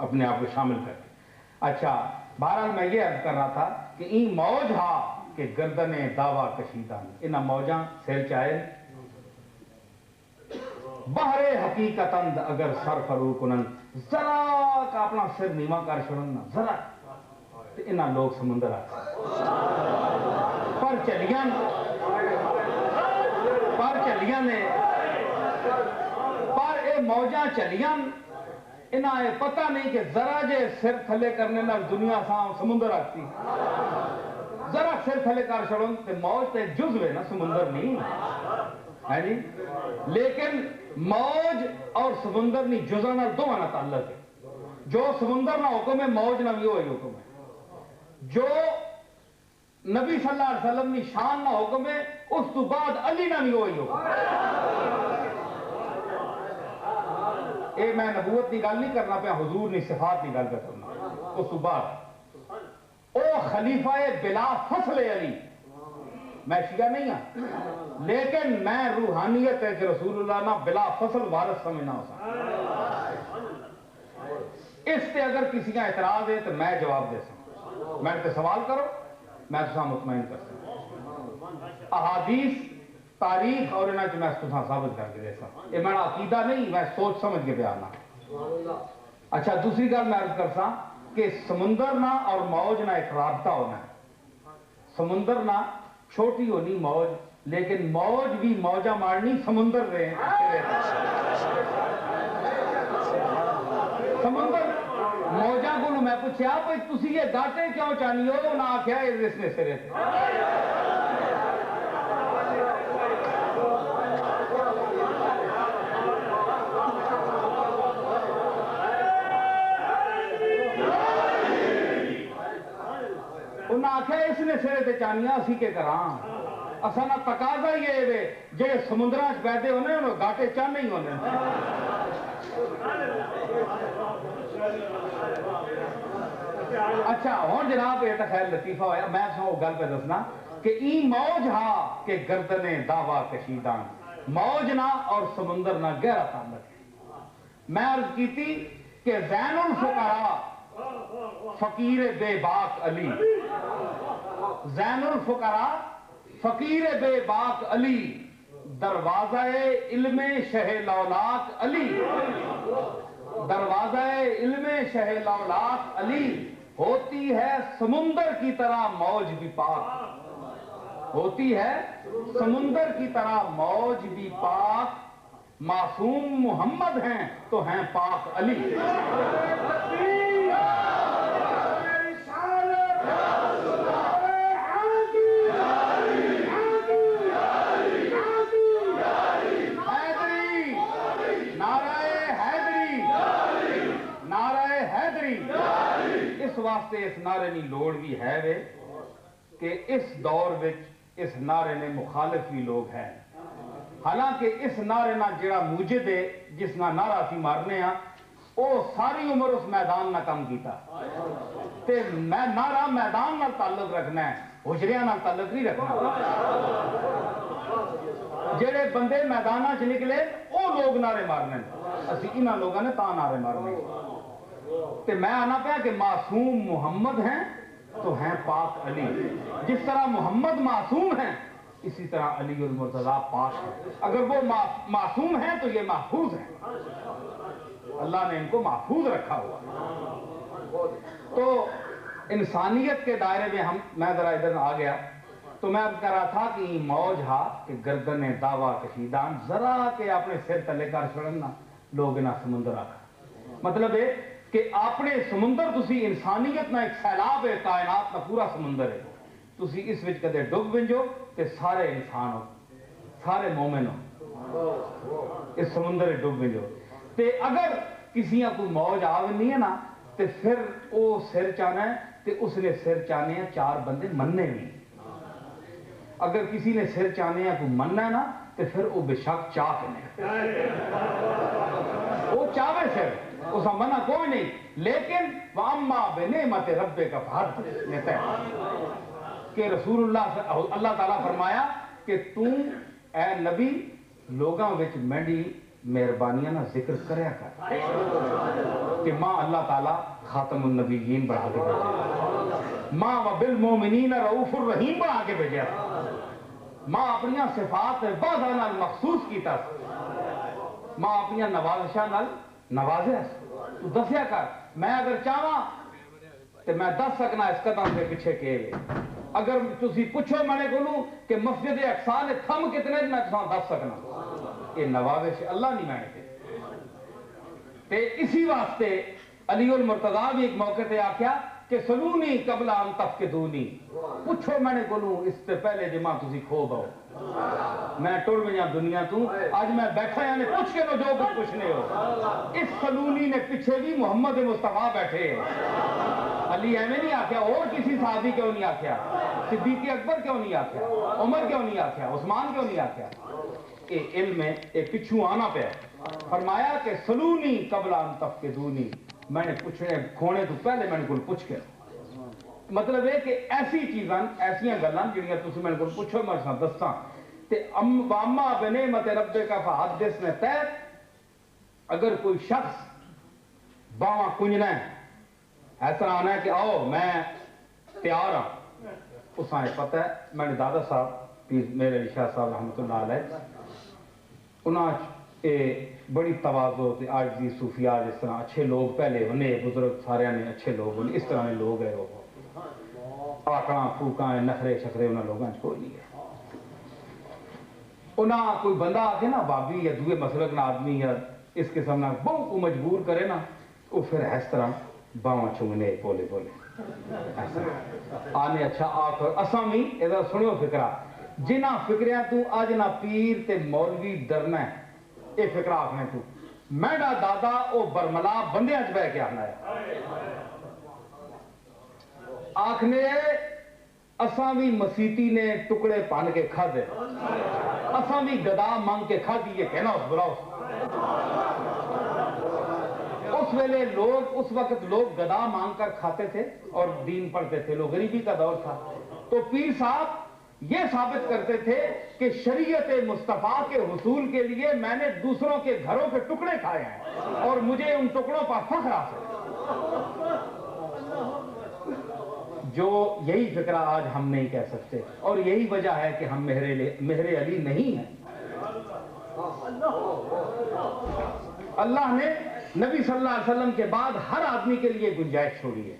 اپنے آپ کو شامل کر کے. اچھا بہرحال میں یہ عرض کر رہا تھا کہ این موج ہا کہ گردنیں دعویٰ کشیدان انہاں موجاں سیر چاہے بہر حقیقتند اگر سر فرو کنن ذرا کا اپنا سر نیما کر چھڑن ذرا تو انہاں لوگ سمندر آتے پر چلیاں نے پر اے موجاں چلیاں انہاں اے پتہ نہیں کہ ذرا جے سر تھلے کرنے نال دنیا سمندر آتی. ذرا سر تھلے کر چھڑن تے موج تے جزو ہے نا سمندر نہیں ہے جی. لیکن موج اور سمندر نہیں جزا نال دونوں نال تعلق ہے. جو سمندر نہ حکم ہے موج نہ بھی وہی حکم ہے. جو نبی صلی اللہ علیہ وسلم کی شان نہ حکم ہے اس تو بعد علی نہ بھی وہی حکم ہے. اے میں نبوت کی گل نہیں کرنا پیا حضور نے صفات کی گل کرنا. اس تو بعد او خلیفہ بلا فصل علی میں شیعہ نہیں ہوں لیکن میں روحانیت ہے کہ رسول اللہ نہ بلا فصل وارث سمجھنا ہو سکتا. اس سے اگر کسی کا اعتراض ہے تو میں جواب دے سکتا. میں تے سوال کرو میں تسا مطمئن کر سکتا. احادیث تاریخ اور انہاں میں تسا ثابت کر کے دے سکتا. یہ میرا عقیدہ نہیں میں سوچ سمجھ کے بیان. اچھا دوسری گل میں عرض کرتا کہ سمندر نہ اور موج نہ ایک رابطہ ہونا ہے. سمندر نہ چھوٹی ہونی موج لیکن موج بھی موجہ مارنی سمندر رہے سمندر موجہ کو میں پوچھا بھائی تسی یہ گاٹے کیوں چاہنی ہو نہ آکھیا اس نے سرے تھے. انہاں آکھیا اس نے سرے تے چانیاں اسی کے کراں اساں نہ تقاضا ہی ہے وے جے سمندراں وچ پیدے ہونے انہاں گاٹے چاہنے ہی ہونے. اچھا ہوں جناب یہ تو خیر لطیفہ ہویا میں سو گل پہ دسنا کہ ای موج ہا کہ گردنیں دعویٰ کشیدان موج نہ اور سمندر نہ گہرا تعلق ہے. میں عرض کی تھی کہ زین الفقراء فقیر بے باک علی زین الفقراء فقیر بے باک علی دروازہ علم شہ لولاک علی دروازہ علم شہ لولاک علی ہوتی ہے سمندر کی طرح موج بھی پاک ہوتی ہے سمندر کی طرح موج بھی پاک معصوم محمد ہیں تو ہیں پاک علی. اس واسطے اس نعرے کی لوڑ بھی ہے وے کہ اس دور وچ اس نعرے نے مخالف بھی لوگ ہیں، حالانکہ اس نعرے نہ جڑا موجد ہے جس نہ نعرہ سی مارنے ہاں وہ ساری عمر اس میدان نہ کم کیتا تے میں نعرہ میدان نال تعلق رکھنا ہے، حجریاں نال تعلق نہیں رکھنا۔ جڑے بندے میدانہ چ نکلے وہ لوگ نعرے مارنے، اسی انہاں لوگوں نے تا نعرے مارنے۔ تے میں آنا پیا کہ معصوم محمد ہیں تو ہیں پاک علی، جس طرح محمد معصوم ہیں اسی طرح علی المرتضیٰ پاک ہیں، اگر وہ معصوم ہیں تو یہ محفوظ ہیں، اللہ نے ان کو محفوظ رکھا ہوا۔ تو انسانیت کے دائرے میں میں ذرا ادھر آ گیا تو میں اب کہہ رہا تھا کہ موج ہا کہ گردن دعویٰ کشیدان ذرا کہ اپنے سر تلے کر چھڑنا لوگ نہ سمندر آکھا، مطلب ہے کہ اپنے سمندر تسی انسانیت نہ ایک سیلاب ہے، کائنات نہ پورا سمندر ہے، تسی اس وچ کدے ڈب بنجو تے سارے انسان ہو، سارے مومن ہو، اس سمندر ڈب بنجو تے اگر کسی کوئی موج آ نہیں ہے نا تے پھر وہ سر چانا ہے تے اس نے سر چانے ہیں چار بندے مننے نہیں، اگر کسی نے سر چانے ہیں کوئی مننا ہے نا تے پھر وہ بے شک چاہ کے وہ چاہے سر اس منع کوئی نہیں، لیکن وَأَمَّا بِنِعْمَتِ رَبِّكَ فَحَدِّثْ یہ طے کہ رسول اللہ تعالیٰ فرمایا کہ تم اے نبی لوگاں وچ میری مہربانیاں نہ ذکر کریا کر کہ ماں اللہ تعالیٰ خاتم النبیین بڑھا کے بھیجے، ماں وبالمومنین رؤوف الرحیم بڑھا کے بھیجے، ماں اپنی صفات بعضاں نال مخصوص کیتا، ماں اپنی نوازشاں نال نوازے، تو دسیا کر میں اگر چاہواں تو میں دس سکنا اس قدم سے پیچھے کے اگر تسی پوچھو میں نے کہوں کہ مسجد اقصی نے تھم کتنے میں دس سکنا، یہ نوازش اللہ نہیں مانتے تے اسی واسطے علی المرتضیٰ بھی ایک موقع تے آکھیا کہ سلونی قبل ان تفقدونی، پوچھو میں نے کہوں اس سے پہلے جمع تسی کھو دو، میں ٹر گیا دنیا تو آج میں بیٹھا یعنی پوچھ کے نو جو کچھ پوچھنے ہو۔ اس سلونی نے پیچھے بھی محمد مصطفیٰ بیٹھے، علی ایویں نہیں آکھیا، اور کسی صحابی کیوں نہیں آکھیا، صدیق اکبر کیوں نہیں آکھیا، عمر کیوں نہیں آکھیا، عثمان کیوں نہیں آکھیا، یہ علم میں ایک پچھو آنا پہ فرمایا کہ سلونی قبل ان تفقدونی، میں نے پوچھنے کھونے تو پہلے میں نے کل پوچھ کے، مطلب ہے کہ ایسی چیزاں ایسیاں گلاں جڑیاں تسی میں نے کل پوچھو میں سا دساں تے واما بنعمت ربک فحدث نے تے اگر کوئی شخص باواں کنجنا ہے ایسا آنا ہے کہ آؤ میں تیار ہوں، اس آئے پتہ ہے میں نے دادا صاحب پیر میرے علی شاہ صاحب رحمۃ اللہ علیہ انہاں بڑی تواضع تے عاجزی صوفیاء جس طرح اچھے لوگ پہلے ہونے بزرگ سارے نے اچھے لوگ ہونے اس طرح نے لوگ ہے وہ آکڑاں پھوکاں نخرے شخرے انہاں لوگاں کوئی نہیں ہے، انہاں کوئی بندہ آکے نا بابی یا دوئے مسلک نہ آدمی یا اس قسم نہ بہت کو مجبور کرے نا وہ پھر اس طرح باواں چنگنے بولے ایسا آنے اچھا آکر اساں بھی ادھر سنیو فکرہ جنہ فکریاں تو آج نہ پیر تے مولوی ڈرنا ہے یہ فکرہ آکھنے تو میڈا دادا او برملا بندے اچ بہ کے آنا ہے آکھنے اساں بھی مسیتی نے ٹکڑے پان کے کھا دے اساں بھی گدا مانگ کے کھا دیئے کہنا اس بلاؤ اس ویلے لوگ اس وقت لوگ گدا مانگ کر کھاتے تھے اور دین پڑھتے تھے، لوگ غریبی کا دور تھا، تو پیر صاحب یہ ثابت کرتے تھے کہ شریعت مصطفیٰ کے حصول کے لیے میں نے دوسروں کے گھروں کے ٹکڑے کھائے ہیں اور مجھے ان ٹکڑوں پر فخر حاصل جو یہی فکرہ آج ہم نہیں کہہ سکتے اور یہی وجہ ہے کہ ہم مہر علی نہیں ہیں۔ اللہ نے نبی صلی اللہ علیہ وسلم کے بعد ہر آدمی کے لیے گنجائش چھوڑی ہے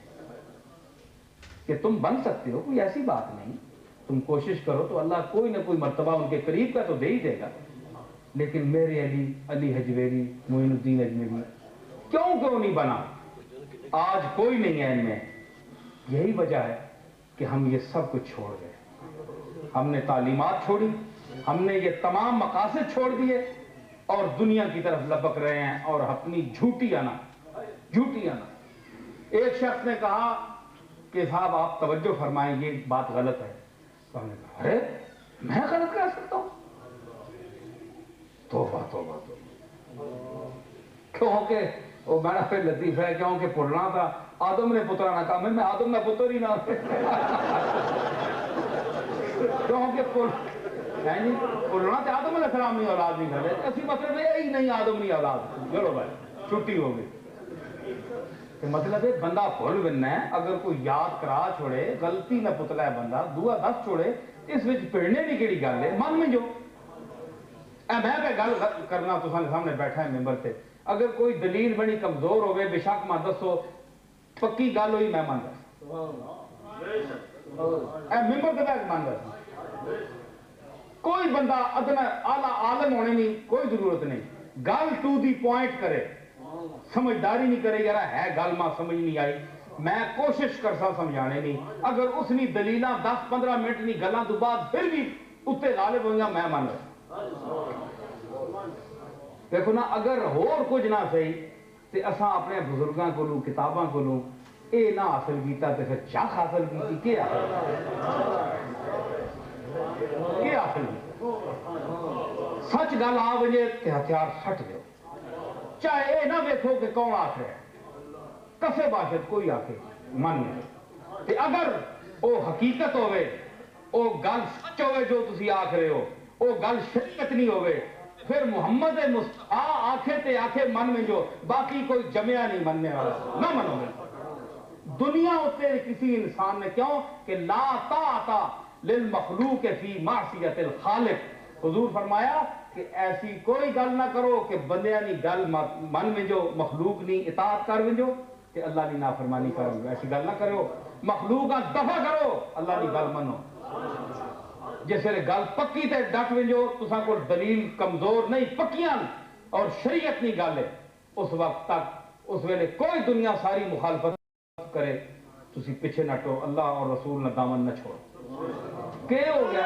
کہ تم بن سکتے ہو، کوئی ایسی بات نہیں، تم کوشش کرو تو اللہ کوئی نہ کوئی مرتبہ ان کے قریب کا تو دے ہی دے گا، لیکن میرے علی حجویری معین الدین اجمیری کیوں نہیں بنا، آج کوئی نہیں ہے ان میں، یہی وجہ ہے کہ ہم یہ سب کچھ چھوڑ گئے، ہم نے تعلیمات چھوڑی، ہم نے یہ تمام مقاصد چھوڑ دیے اور دنیا کی طرف لپک رہے ہیں اور اپنی جھوٹی آنا۔ ایک شخص نے کہا کہ صاحب آپ توجہ فرمائیں یہ بات غلط ہے، تو ہم نے کہا ارے میں غلط کہہ سکتا ہوں؟ توبہ توبہ توبہ. کیونکہ وہ میرا پھر لطیف ہے، کیونکہ پڑھنا تھا آدم نے پترا نہ کہا، میں آدم نہ پتر ہی نہ کیونکہ پڑھنا تھا آدم علیہ السلام نہیں اولاد نہیں کرے، اسی مطلب ہے ہی نہیں آدم نہیں اولاد. چلو بھائی چھٹی ہو گئی. مطلب ہے بندہ بھول بننا ہے، اگر کوئی یاد کرا چھوڑے غلطی نہ پتلا ہے بندہ دعا دس چھوڑے، اس وچ پڑھنے کی کیڑی گل ہے؟ من میں جو میں پہ گل کرنا تساں سامنے بیٹھا ہے ممبر سے، اگر کوئی دلیل بڑی کمزور ہوئے بے شک ماں دسو، پکی گل ہوئی میں مان دس ممبر سے بیٹھ مان دس. کوئی بندہ ادنا اعلیٰ عالم ہونے کی کوئی ضرورت نہیں، گل ٹو دی پوائنٹ کرے، سمجھداری نہیں کرے یار ہے گل ماں سمجھ نہیں آئی، میں کوشش کرسا سمجھانے نہیں، اگر اس نے دلیلاں 10-15 منٹ نہیں گلاں تو بعد پھر بھی اتنے غالب ہوئیاں میں مان رہا. دیکھو نا اگر اور کچھ نہ صحیح تے اساں اپنے بزرگاں کو کتاباں کو اے نہ حاصل کیتا تے پھر چاہ حاصل کی کیا حاصل کی سچ گل آ وجے تے ہتھیار سٹ دیو، چاہے اے نہ ویکھو کہ کون آخ رہا ہے، کسے باشد کوئی آکے من تے اگر او حقیقت ہوئے، او گل سچ ہوئے جو تسی آکھ رہے ہو، او گل شریعت نہیں ہوئے، پھر محمد مصطفیٰ آکھے تے آکھے من میں جو، باقی کوئی جمعہ نہیں مننے والا نہ منو گے. دنیا ہوتے کسی انسان نے کیوں کہ لا طاعت للمخلوق فی معصیت الخالق، حضور فرمایا کہ ایسی کوئی گل نہ کرو کہ بندیاں نی گل من میں جو مخلوق نی اطاعت کر ونجو کہ اللہ نی نافرمانی کرو، ایسی گل نہ کرو، مخلوقاں دفع کرو، اللہ نی گل منو. جس ویلے گل پکی تے ڈٹ ونجو تساں کو دلیل کمزور نہیں پکیاں اور شریعت نہیں گل ہے، اس وقت تک اس ویلے کوئی دنیا ساری مخالفت کرے تسی پیچھے نٹو، اللہ اور رسول نہ دامن نہ چھوڑو. کہ ہو گیا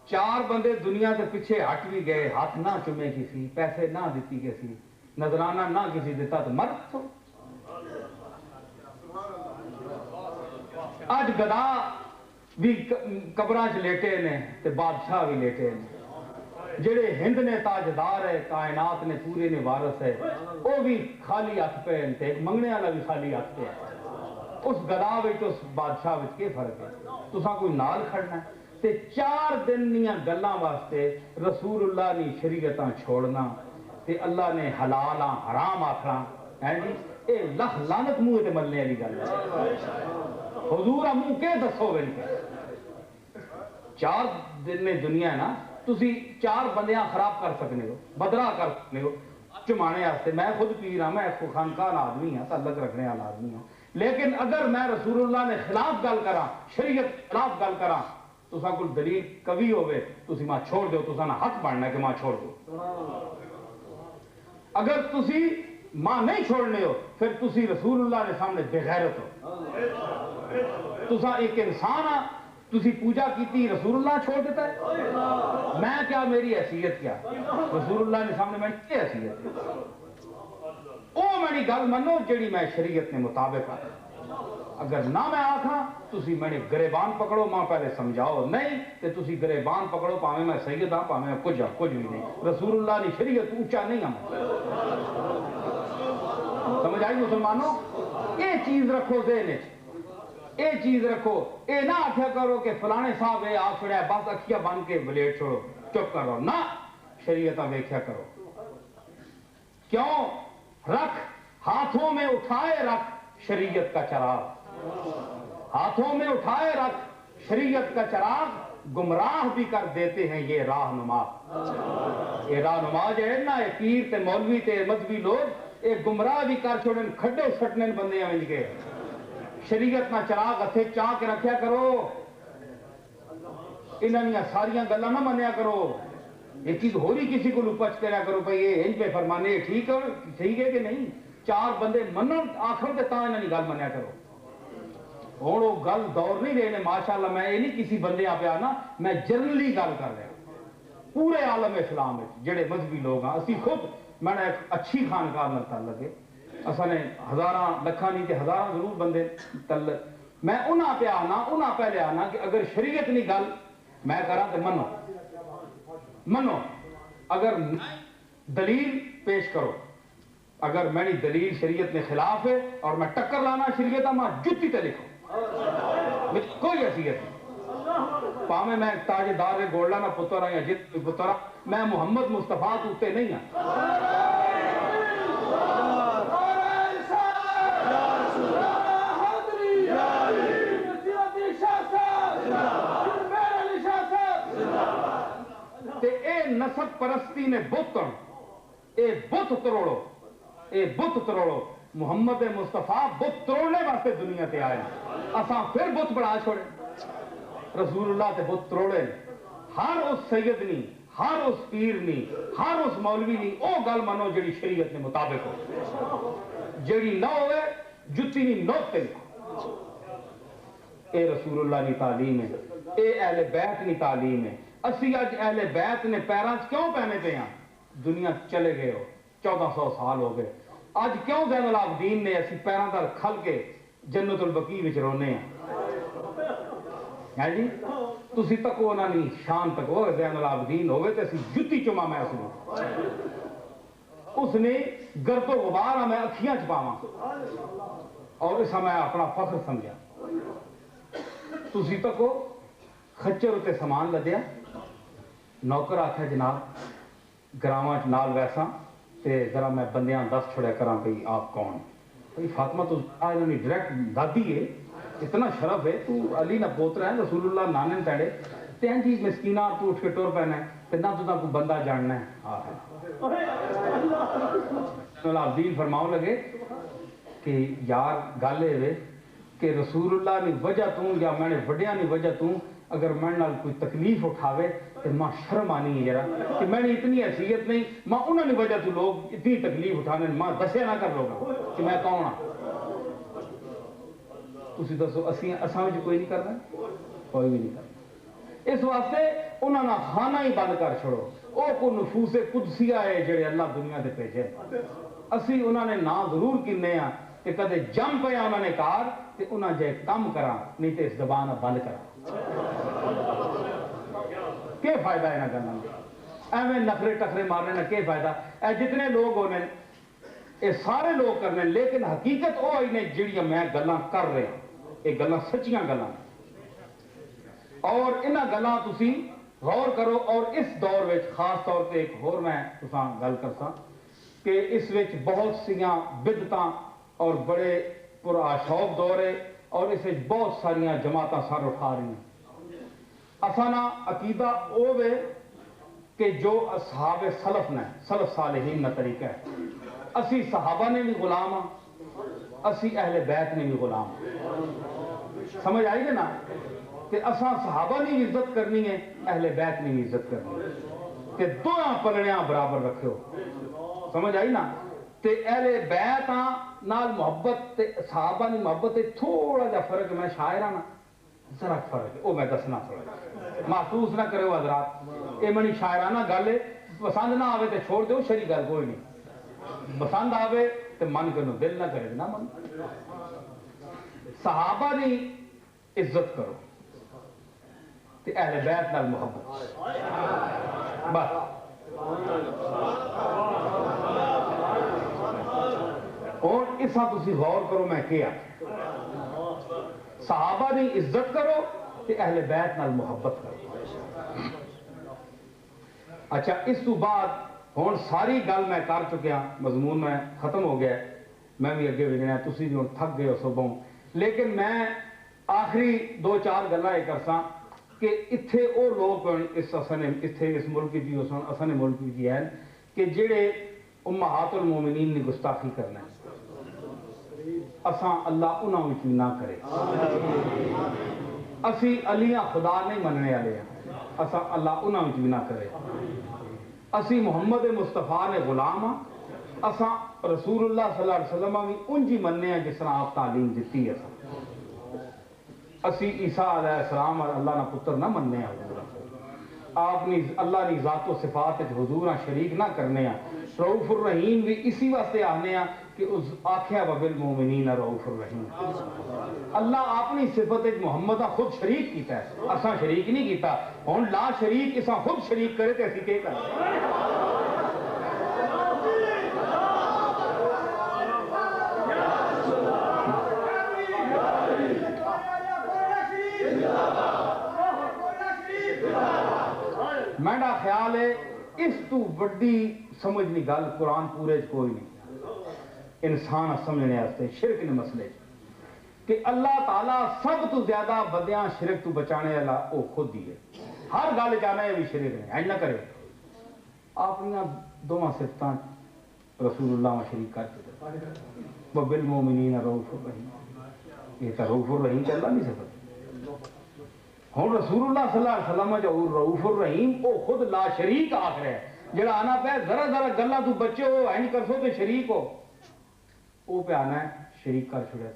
چار بندے دنیا کے پیچھے ہٹ بھی گئے، ہاتھ نہ چومے کسی، پیسے نہ دیتی کسی، نظرانہ نہ کسی دیتا تو مر تو. آج گدا بھی قبراں چ لیٹے نے تے بادشاہ بھی لیٹے نے، جڑے ہند نے تاجدار ہے، کائنات نے پورے نے وارث ہے، وہ بھی خالی ہاتھ پہ تے منگنے والا بھی خالی ہاتھ پہ ہے. اس گدا وچ اس بادشاہ وچ کے فرق ہے؟ تساں کوئی نال کھڑنا ہے تے 4 دن دیاں گلاں واسطے رسول اللہ نے شریعتاں چھوڑنا تے اللہ نے حلالاں حرام آکھنا ہے جی، اے لکھ لعنت منہ تے ملنے والی گل ہے. حضور منہ کے دسو ویل کے 4 دن میں دنیا ہے نا، تسی 4 بندیاں خراب کر سکنے ہو، بدرا کر سکنے ہو چمانے واسطے. میں خود پیر ہاں، میں خانقاہ آدمی ہاں، تعلق رکھنے والا آدمی ہوں، لیکن اگر میں رسول اللہ نے خلاف گل کراں، شریعت خلاف گل کراں، تساں کوئی دلیل قوی ہوئے تسی ماں چھوڑ دو، تساں نہ حق بننا کہ ماں چھوڑ دو. اگر تسی ماں نہیں چھوڑنے ہو پھر تسی رسول اللہ نے سامنے بے غیرت ہو. تساں ایک انسان ہاں، تسی پوجا کیتی رسول اللہ چھوڑ دیتا ہے، میں کیا میری حیثیت کیا رسول اللہ نے سامنے میں کیا حیثیت ہے؟ او میری گل منو جڑی میں شریعت نے مطابق آ. اگر نہ میں آکھاں تسی میں نے گریبان پکڑو، ماں پہلے سمجھاؤ، نہیں تے تسی گریبان پکڑو، پاویں میں سید ہاں پاویں کچھ بھی نہیں، رسول اللہ نے شریعت اونچا نہیں ہم. سمجھ آئی مسلمانوں؟ یہ چیز رکھو ذہن وچ، یہ چیز رکھو، اے نہ آکھیا کرو کہ فلانے صاحب اے آ چھڑیا بس اکھیاں بن کے بلیڈ چھوڑو چپ کر رہو، نہ شریعتاں ویکھیا کرو. کیوں رکھ ہاتھوں میں اٹھائے رکھ شریعت کا چراغ، ہاتھوں میں اٹھائے رکھ شریعت کا چراغ، گمراہ بھی کر دیتے ہیں یہ راہنما. یہ راہنما جو ہے نا، یہ پیر تے مولوی تے مذہبی لوگ یہ گمراہ بھی کر چھوڑن، کھڈے سٹنے بندے آئیں کے. شریعت نہ چراغ ہتھے چاہ کے رکھیا کرو، انہاں ساریاں گلاں نہ منیا کرو. یہ چیز ہو رہی کسی کو لپچ کریا کرو بھئی یہ انج پہ فرمانے ٹھیک ہے کہ نہیں. 4 بندے منن آخر تے تاں انہاں دی گل منیا کرو. ہوں وہ گل دور نہیں رہے ماشاءاللہ، میں یہ نہیں کسی بندے آ پیا نا، میں جنرلی گل کر رہا پورے عالم اسلام میں جڑے مذہبی لوگ ہیں. اسی خود میں نے ایک اچھی خانقاہ نال تعلق ہے، اصل نے ہزاراں لکھاں نہیں تے ہزاراں ضرور بندے تل میں انہاں پہ آنا انہاں پہلے آنا کہ اگر شریعت نہیں گل میں کراں تے منو اگر دلیل پیش کرو اگر میری دلیل شریعت کے خلاف ہے اور میں ٹکر لانا شریعت میں جتی تے لکھو کوئی حیثیت نہیں پاویں میں تاجدار گولڈا نہ پتر ہاں یا جت پتر ہاں میں محمد مصطفیٰ تو اتے نہیں ہاں تے اے نسب پرستی نے بتن اے بت تروڑو محمد مصطفیٰ بت تروڑنے واسطے دنیا تے آئے اساں پھر بت بڑھا چھوڑے رسول اللہ تے بت تروڑے ہر اس سید نہیں ہر اس پیر نہیں ہر اس مولوی نہیں او گل منو جڑی شریعت نے مطابق ہو جڑی نہ ہوئے جتی نہیں نوت تے لکھو اے رسول اللہ کی تعلیم ہے اے اہل بیت کی تعلیم ہے اسی اج اہل بیت نے پیراں کیوں پہنے پہ ہیں دنیا چلے گئے ہو 1400 سال ہو گئے اج کیوں زین العابدین نے اسی پیراں دا کھل کے جنت البقیع وچ رونے ہیں جی تسی تکو انہاں دی شان تکو زین العابدین ہوئے تے اسی جتی چما میں اس نے گرد و غبار میں اکھیاں چ پاواں اور اسا میں اپنا فخر سمجھا تسی تکو خچر تے سامان لدیا نوکر آکھیا جناب گراواں چ نال ویسا تے ذرا میں بندیاں دس چھڑیا کراں بھئی آپ کون بھئی فاطمہ تو انہوں نے ڈائریکٹ دادی ہے اتنا شرف ہے تو علی نہ پوترا ہے رسول اللہ نانے تیڑے تین جی مسکینہ تو اٹھ کے ٹور پہنا ہے تے نہ تو کوئی بندہ جاننا ہے العابدین فرماؤ لگے کہ یار گالے وے کہ رسول اللہ نے وجہ توں یا میں نے وڈیاں نے وجہ توں اگر میں نال کوئی تکلیف اٹھاوے تو ماں شرم آنی ہے جرا کہ میں نے اتنی حیثیت نہیں ماں انہوں نے وجہ تو لوگ اتنی تکلیف اٹھانے ماں دسے نہ کر لوگا کہ میں کون ہاں تسی دسو اساں وچ کوئی نہیں کرنا کوئی بھی نہیں کرنا اس واسطے انہوں نے خانہ ہی بند کر چھوڑو او کو نفوس قدسیہ ہے جڑے اللہ دنیا دے بھیجے اسی انہوں نے نا ضرور کینے ہاں کہ کدے جم پیا انہوں نے کار تے انہاں جے کم کرا نہیں تے اس زبان بند کرا کیا فائدہ ہے نہ کرنا ایویں نخرے ٹکرے مارنے نہ کیا فائدہ اے جتنے لوگ ہونے اے سارے لوگ کرنے لیکن حقیقت وہ آئی نے جڑیاں میں گلاں کر رہے ہیں یہ گلاں سچیاں گلاں اور انہاں گلاں تسی غور کرو اور اس دور وچ خاص طور پہ ایک اور میں تساں گل کرساں کہ اس وچ بہت سیاں بدعتاں اور بڑے پرآشوب دور ہے اور اس وچ بہت ساریاں جماعتاں سر اٹھا رہی ہیں اسانا عقیدہ اوے کہ جو اصحاب سلف نے سلف صالحین نہ طریقہ ہے اسی صحابہ نے بھی غلام ہاں اسی اہل بیت نے بھی غلام ہاں سمجھ آئی گے نا کہ اساں صحابہ نے بھی عزت کرنی ہے اہل بیت نے بھی عزت کرنی ہے کہ دوہاں پلڑیاں برابر رکھو سمجھ آئی نا تے اہل بیت ہاں نال محبت تے صحابہ نے محبت تے تھوڑا جا فرق میں شاعر ہاں نا ذرا فرق ہے وہ میں دسنا تھوڑا محسوس نہ کرے حضرات یہ منی شاعرانہ گل ہے پسند نہ آوے تے چھوڑ دو شری گل کوئی نہیں پسند آوے تے من کرو دل نہ کرے نہ من صحابہ دی عزت کرو تے اہل بیت نال محبت بس اور اسا تسی غور کرو میں کیا صحابہ دی عزت کرو تے اہل بیت نال محبت کرو اچھا اس تو بعد ہون ساری گل میں کر چکیا مضمون میں ختم ہو گیا میں بھی اگے بھیجنا تسی بھی تھک گئے ہو صبح لیکن میں آخری دو چار گلاں یہ کرساں کہ اتھے او لوگ اس ملک کی اسن ملک کی ہیں کہ جڑے امہات المومنین نے گستاخی کرنا ہے اساں اللہ انہاں وچ نہ کرے اسی علیاں خدا نہیں مننے والے ہیں اساں اللہ انہاں وچ نہ کرے اسی محمد مصطفیٰ نے غلام ہاں اساں رسول اللہ صلی اللہ علیہ وسلم بھی انجی مننے ہیں جس طرح آپ تعلیم دیتی ہے اسی عیسیٰ علیہ السلام اور اللہ نہ پتر نہ مننے ہیں آپ نے اللہ کی ذات و صفات حضور شریک نہ کرنے ہیں. رؤوف الرحیم بھی اسی واسطے آنے ہیں کہ اس آخیا وبالمؤمنین رؤوف الرحیم. اللہ اپنی صفت محمد خود شریک کیتا ہے, اساں شریک نہیں کیتا. ہن لا شریک اساں خود شریک کرے تے اسی کے کریں. میرا خیال ہے اس تو بڑی سمجھنی گل قرآن پورے کوئی نہیں انسان سمجھنے واسطے شرک نے مسئلے کہ اللہ تعالیٰ سب تو زیادہ بدیاں شرک تو بچانے والا وہ خود ہی ہے. ہر گل جانا ہے بھی شرک ہے, ایج نہ کرے. اپنی دونوں صفتاں رسول اللہ میں شریک کر کے وبالمؤمنین رؤوف الرحیم. یہ تو رؤوف الرحیم چلتا نہیں صفت. ہوں رسول اللہ صلی اللہ علیہ وسلم جو رؤوف الرحیم وہ خود لا شریک آخر ہے. جڑا آنا پہ ذرا ذرا گلا تو بچے ہو این کر سو تو شریک ہو, وہ پہ آنا ہے شریک کر چھڑے.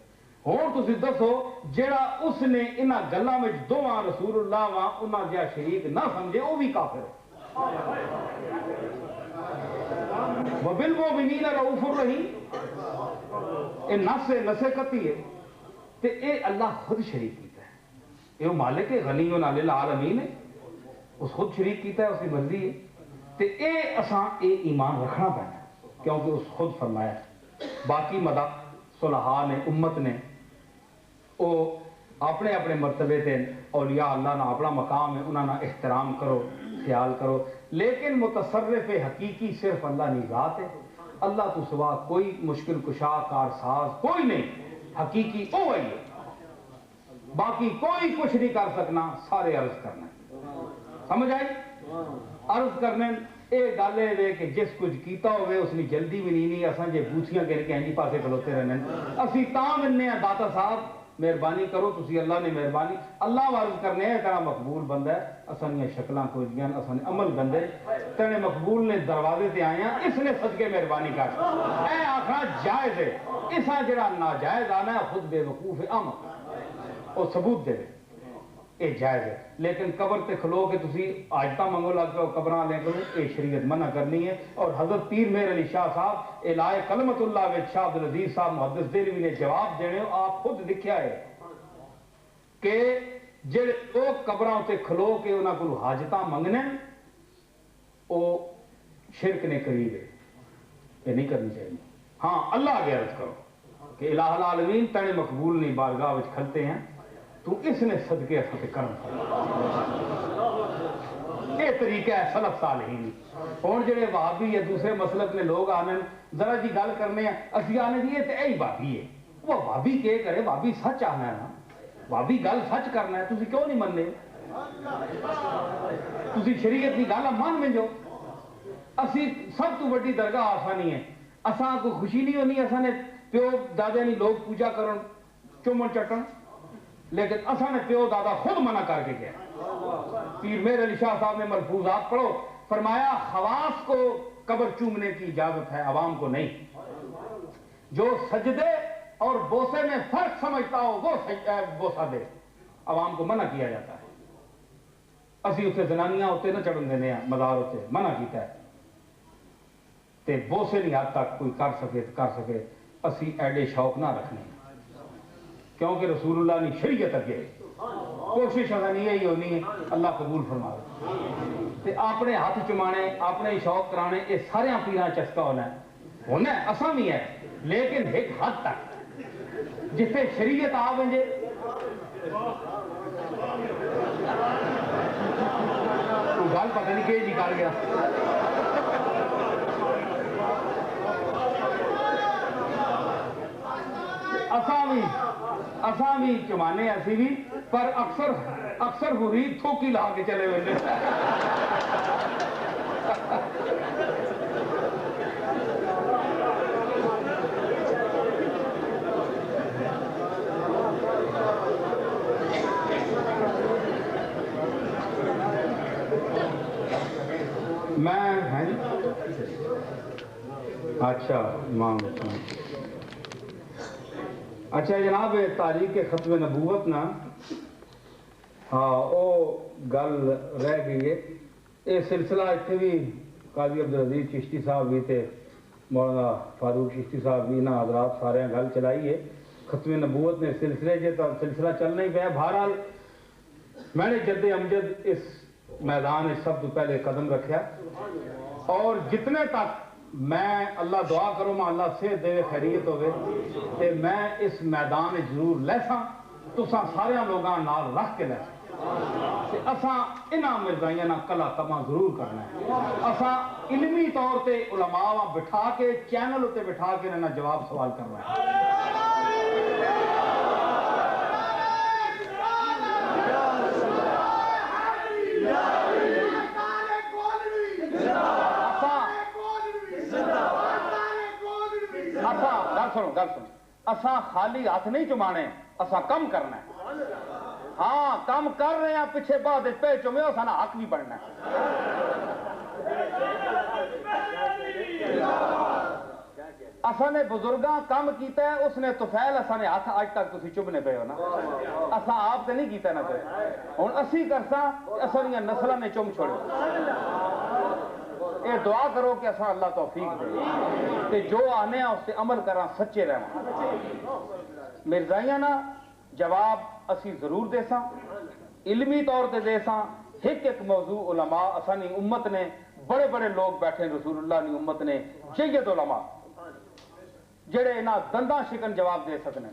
ہوں تسی دسو جڑا اس نے انہاں گلاں وچ دوواں رسول اللہ وا انہاں جا شریک نہ سمجھے وہ بھی کافر ہے. وبالمؤمنین رؤوف الرحیم یہ نس قطعی ہے تے اے اللہ خود شریک کیتا ہے. یہ مالک ہے غنی للعالمین ہے, اس خود شریک کیتا ہے, اس کی مرضی ہے. تے اے اساں اے ایمان رکھنا پینا کیونکہ اس خود فرمایا. باقی مدہ صلحاء نے امت نے وہ اپنے اپنے مرتبے تے اولیاء اللہ نہ اپنا مقام ہے, انہاں نہ احترام کرو خیال کرو. لیکن متصرف حقیقی صرف اللہ کی ذات ہے. اللہ تو سوا کوئی مشکل کشا کارساز کوئی نہیں, حقیقی وہ وہی ہے. باقی کوئی کچھ نہیں کر سکنا, سارے عرض کرنا. سمجھ آئی؟ عرض کرنے یہ گل ہے کہ جس کچھ کیتا ہوئے اس نے جلدی بھی نہیں. اساں جے بوچھیاں کر کے انجی پاسے کھلوتے رہنے اسی تاں ملنے ہیں. داتا صاحب مہربانی کرو تسی, اللہ نے مہربانی. اللہ عرض کرنے ہے تیرا مقبول بندہ ہے. اساں شکلاں کوئی دیاں, اساں عمل بندے تیرے مقبول نے دروازے تے آئے ہیں, اس نے صدقے مہربانی کر. اے آخرا جائز ہے. اسا جڑا ناجائز آنا ہے خود بے وقوف ہے, عمل وہ ثبوت دے اے جائز ہے. لیکن قبر تے کھلو کے تسی آجتا منگو لگ پہ قبراں لے کرو, اے شریعت منع کرنی ہے. اور حضرت پیر مہر علی شاہ صاحب الہی کلمت اللہ وچ شاہ عبدالعزیز صاحب محدث دہلوی نے جواب دینے آپ خود لکھیا ہے کہ جڑے لوگ قبراں تے کھلو کے انہاں کو حاجتاں منگنے او شرک نے قریب ہے, یہ نہیں کرنی چاہیے. ہاں اللہ آگے عرض کرو کہ الہ العالمین تیرے مقبول نہیں بارگاہ وچ کھلتے ہیں, تو اس نے صدقے اساں کرم یہ طریقہ ہے سلف صالحین. اور جڑے وہابی یا دوسرے مسلک میں لوگ آنے ذرا جی گل کرنے ہیں اسی آنے جی یہ یہی وہابی ہے. وہ وہابی کے کرے, وہابی سچ آنا ہے نا, وہابی گل سچ کرنا ہے. تسی کیوں نہیں مننے؟ تسی شریعت کی گل مان میں جو اسی سب تو بڑی درگاہ آسانی ہے. اساں کو خوشی نہیں ہونی اساں نے پیو دادا نہیں لوگ پوجا کرن چومن چٹن, لیکن اساں نے پیو دادا خود منع کر کے گیا. پیر مہر علی شاہ صاحب نے ملفوظات پڑھو, فرمایا خواص کو قبر چومنے کی اجازت ہے, عوام کو نہیں. جو سجدے اور بوسے میں فرق سمجھتا ہو وہ بوسہ دے, عوام کو منع کیا جاتا ہے. اسی اتنے زنانیاں اتنے نہ چڑھن دینے ہیں, مزار اتنے منع کیتا ہے. تے بوسے نہیں حد تک کوئی کر سکے تو کر سکے, اسی ایڈے شوق نہ رکھنے کیونکہ رسول اللہ نے شریعت اگے. کوشش اگر یہی ہونی ہے اللہ قبول فرما دے. اپنے ہاتھ چمانے اپنے شوق کرانے یہ سارے پیراں چسکا ہونا ہے اساں بھی ہے, لیکن ایک حد تک جتنے شریعت آ ونجے تو گل پتہ نہیں کہ نکال گیا. اساں بھی چمانے اسی بھی, پر اکثر مرید تھوکی لا کے چلے ہوئے. میں اچھا اچھا جناب, تاریخ ختم نبوت نا ہاں وہ گل رہ گئی ہے یہ سلسلہ اتنے بھی قاضی عبدالعزیز چشتی صاحب بھی تے مولانا فاروق چشتی صاحب بھی نہ حضرات سارے گل چلائی ہے ختم نبوت نے سلسلے سے تو سلسلہ چلنا ہی پیا بہرحال میں نے جد امجد اس میدان میں سب تو پہلے قدم رکھا اور جتنے تک میں اللہ دعا کروں میں اللہ صحت دے خیریت ہوئے کہ میں اس میدان ضرور لیساں تو سارے لوگوں نال رکھ کے لیساں اساں انہاں مرزائیاں نہ کلا کما ضرور کرنا ہے اساں علمی طور تے علماء بٹھا کے چینل تے بٹھا کے انہاں جواب سوال کرنا ہے گل سنو اساں خالی ہاتھ نہیں چمانے اساں کم کرنا ہے ہاں کم کر رہے ہیں پیچھے بعد پہ چومے اساں حق بھی بڑھنا ہے اساں نے بزرگاں کم کیتا ہے اس نے توفیل اساں نے ہاتھ آج تک تسی چبنے پے ہو نا اساں آپ تے نہیں کیتا نا پے ہن اسی کرساں اساں دیاں نسلاں نے چم چھوڑے اے دعا کرو کہ اساں اللہ توفیق دے کہ جو آنے ہیں اس سے عمل کراں سچے رہواں مرزائیاں نا جواب اسی ضرور دے ساں علمی طور تے دے ساں ایک ایک موضوع علماء اسانی امت نے بڑے بڑے لوگ بیٹھے رسول اللہ نے امت نے جید علماء جڑے انہاں دنداں شکن جواب دے سکنے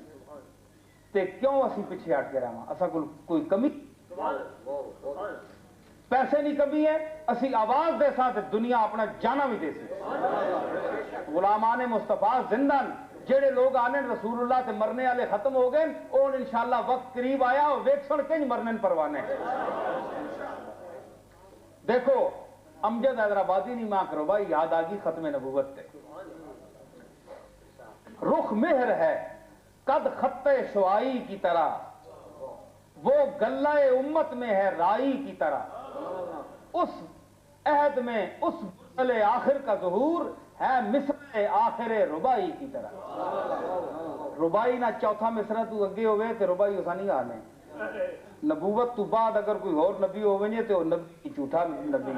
تے کیوں اسی پیچھے ہٹ کے رہواں اساں کوئی کمی پیسے نہیں کمی ہے اسی آواز دے ساتھ دنیا اپنا جانا بھی دے سی غلامان مصطفیٰ زندن جڑے لوگ آنے رسول اللہ تے مرنے والے ختم ہو گئے اور انشاءاللہ وقت قریب آیا اور ویکسن کنج مرنے پروانے دیکھو امجد حیدرآبادی نہیں ماں کرو بھائی یاد آگی ختم نبوت تے رخ مہر ہے قد خط شعائی کی طرح وہ گلہ امت میں ہے رائی کی طرح اس عہد میں اس بطل آخر کا ظہور ہے مصر آخر ربائی کی طرح ربائی نہ چوتھا مصرہ تو اگے ہوئے تو ربائی اسا نہیں آنے نبوت تو بعد اگر کوئی اور نبی ہوئے تو نبی جھوٹا نبی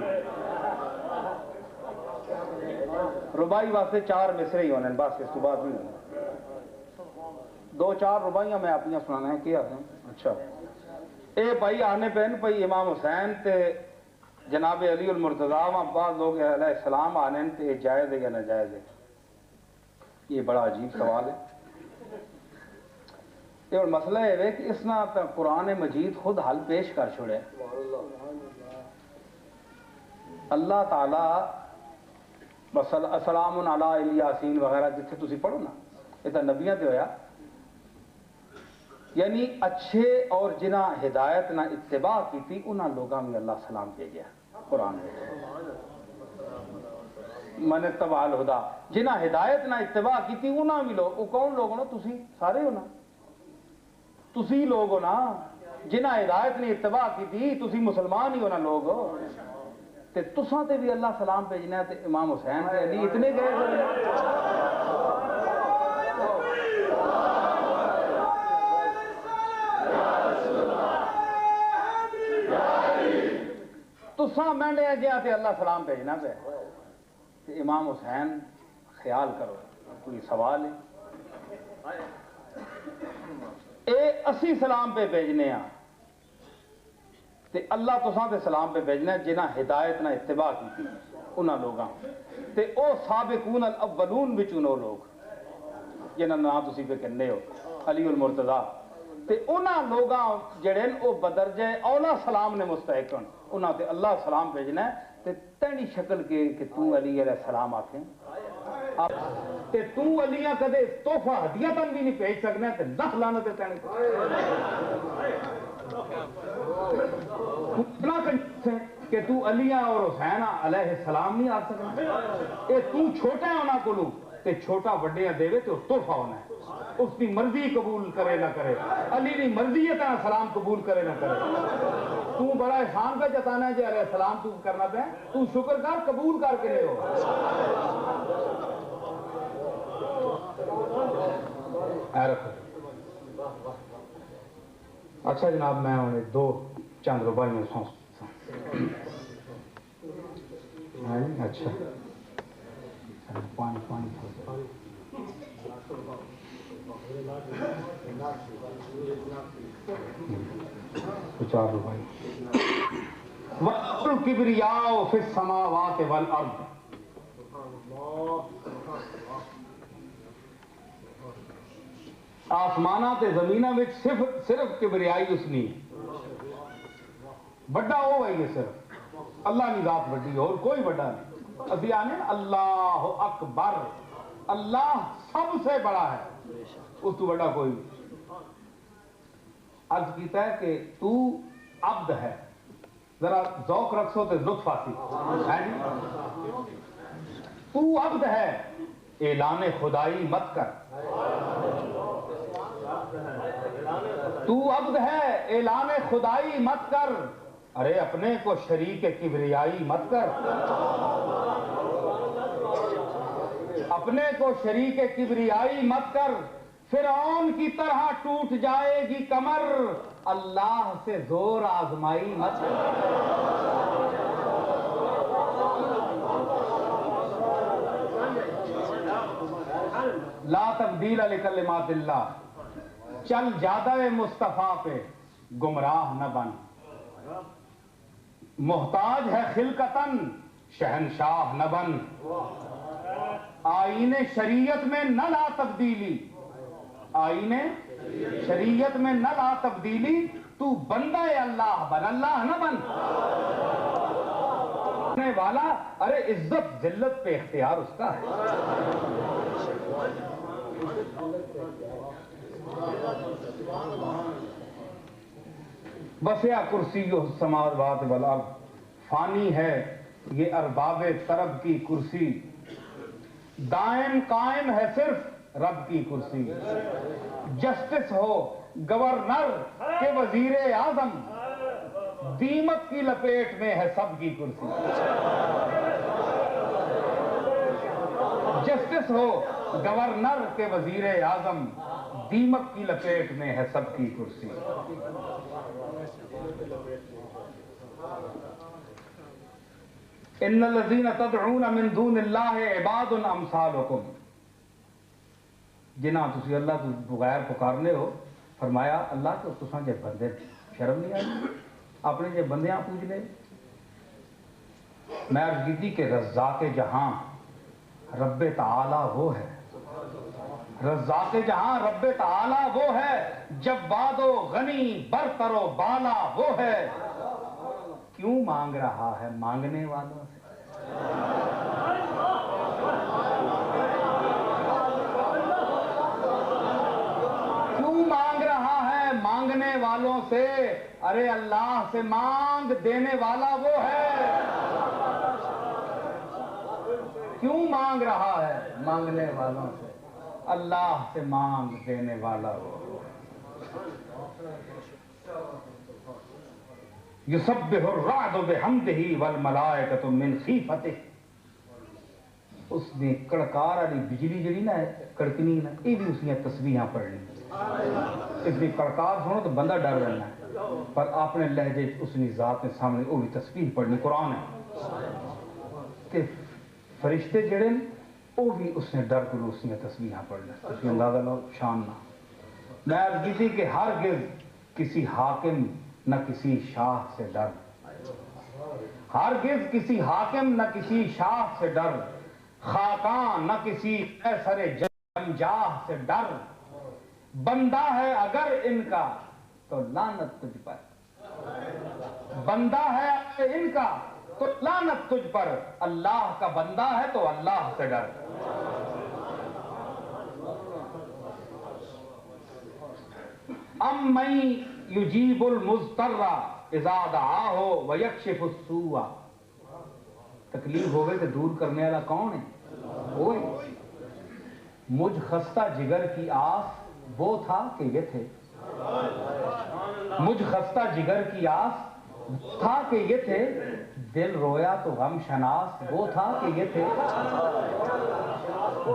ربائی واسطے 4 مصرے ہی ہونے بس اس تو بعد نہیں ہونے 2-4 ربائیاں میں اپنیاں سنانا ہے کیا ہیں اچھا اے بھائی آنے پہن پئی امام حسین تے جناب علی المرتضیٰ بعض لوگ علیہ السلام آنے تے جائز ہے یا ناجائز ہے یہ بڑا عجیب سوال ہے یہ اور مسئلہ ہے کہ اس نا قرآن مجید خود حل پیش کر چھوڑے اللہ تعالی السلام علی الیاسین وغیرہ جتھے تسی پڑھو نا یہ تو نبیاں تے ہویا یعنی اچھے اور جنہ ہدایت نہ اتباع کی تھی انہاں لوگاں میں اللہ سلام بھیجیا قرآن میں من اتبع الہدا جنہ ہدایت نہ اتباع کی تھی انہاں بھی لوگ وہ کون لوگ ہو تسی سارے ہو نا تسی لوگ ہو نا جنہ ہدایت نے اتباع کی تھی تسی مسلمان ہی ہو نا لوگ ہو تے تساں تے بھی اللہ سلام بھیجنا ہے تے امام حسین تے علی اتنے گئے تساں مینڈے گیا تے اللہ سلام بھیجنا پہ تے امام حسین خیال کرو کوئی سوال ہے اے اسی سلام پہ بھیجنے ہیں تے اللہ تساں تے سلام پہ بھیجنا ہے جنہ ہدایت نہ اتباع کی تھی انہاں لوگاں تے او سابقون الاولون بچوں لوگ جنہاں نام تسی پہ کہنے ہو علی المرتضیٰ تے انہاں لوگاں جڑے او بدرجہ اولا سلام نے مستحق ہیں انہاں تے اللہ سلام بھیجنا ہے تے تینی شکل کے کہ تو علی علیہ السلام آکھیں تے تو علیاں کدے تحفہ ہدیہ تن بھی نہیں بھیج سکنا تے لکھ لعنت تینی اتنا کنجوس ہے کہ تو علیہ اور حسین علیہ السلام نہیں آ سکنا اے تو چھوٹا ہے انہاں کولوں تے چھوٹا وڈیاں دے تے تحفہ ہونا ہے اس کی مرضی قبول کرے نہ کرے علی کی مرضی ہے تیرا سلام قبول کرے نہ کرے تو بڑا احسان پہ جتانا ہے جی علیہ السلام تو کرنا پہ تو شکر کر قبول کر کے لے ہو اچھا جناب میں انہیں 2 چند روپئے میں سو اچھا پانی چار روپئے وَالْكِبْرِيَاءُ فِي السَّمَاوَاتِ وَالْأَرْضِ آسمانہ تے زمینہ میں صرف کبریائی اس نہیں بڑا ہو ہے یہ صرف اللہ کی ذات بڑی اور کوئی بڑا نہیں ابھی آنے اللہ اکبر اللہ سب سے بڑا ہے اس تو بڑا کوئی عرض کیتا ہے کہ تو عبد ہے ذرا ذوق رکھو تو لطف آتی تو عبد ہے اعلان خدائی مت کر تو عبد ہے اعلان خدائی مت کر ارے اپنے کو شریک کبریائی مت کر اپنے کو شریک کبریائی مت کر فرعون کی طرح ٹوٹ جائے گی کمر اللہ سے زور آزمائی مت کر لا تبدیل لکلمات اللہ چل جادہ مصطفیٰ پہ گمراہ نہ بن محتاج ہے خلقتاً شہنشاہ نہ بن آئین شریعت میں نہ لا تبدیلی آئین شریعت میں نہ لا تبدیلی تو بندہ اللہ بن اللہ نہ بن والا ارے عزت ذلت پہ اختیار اس کا ہے وسع کرسیہ السماوات والارض فانی ہے یہ ارباب طرب کی کرسی دائم قائم ہے صرف رب کی کرسی جسٹس ہو گورنر کے وزیر اعظم دیمک کی لپیٹ میں ہے سب کی کرسی جسٹس ہو گورنر کے وزیر اعظم دیمک کی لپیٹ میں ہے سب کی کرسی ان الذین تدعون من دون اللہ عباد امثالکم جنہاں تسی اللہ تو بغیر پکارنے ہو فرمایا اللہ تو تساں جے بندے شرم نہیں آئی اپنے جے بندیاں پوچھ لے میں عرض کی تھی کہ رزاق جہاں رب تعالی وہ ہے رزاق جہاں رب تعالی وہ ہے جواد و غنی برتر و بالا وہ ہے کیوں مانگ رہا ہے مانگنے والوں سے کیوں مانگ رہا ہے مانگنے والوں سے ارے اللہ سے مانگ دینے والا وہ ہے کیوں مانگ رہا ہے مانگنے والوں سے اللہ سے مانگ دینے والا وہ یسبح الرعد بحمدہ والملائکۃ من خیفتہ اس نے کڑکار والی بجلی جڑی نا کڑکنی نا یہ بھی اس نے تسبیحاں پڑھنی اس نے کڑکار سنو تو بندہ ڈر رہنا ہے پر اپنے لہجے اس نے ذات نے سامنے وہ بھی تسبیح پڑھنی قرآن ہے کہ فرشتے جڑے وہ بھی اس نے ڈر کر اس نے تسبیحاں پڑھنا اس نے اندازہ لو شان نہ میں عرض کی تھی کہ ہرگز کسی حاکم نہ کسی شاہ سے ڈر ہرگز کسی حاکم نہ کسی شاہ سے ڈر خاقاں نہ کسی قیصر جنجاہ سے ڈر بندہ ہے اگر ان کا تو لعنت تجھ پر بندہ ہے اگر ان کا تو لعنت تجھ پر اللہ کا بندہ ہے تو اللہ سے ڈر ام من یجیب المضطر اذا دعاہ ویکشف السوء تکلیف ہوئے تو دور کرنے والا کون ہے وہی مجھ خستہ جگر کی آس وہ تھا کہ یہ تھے مجھ خستہ جگر کی آس تھا کہ یہ تھے دل رویا تو غم شناس وہ تھا کہ یہ تھے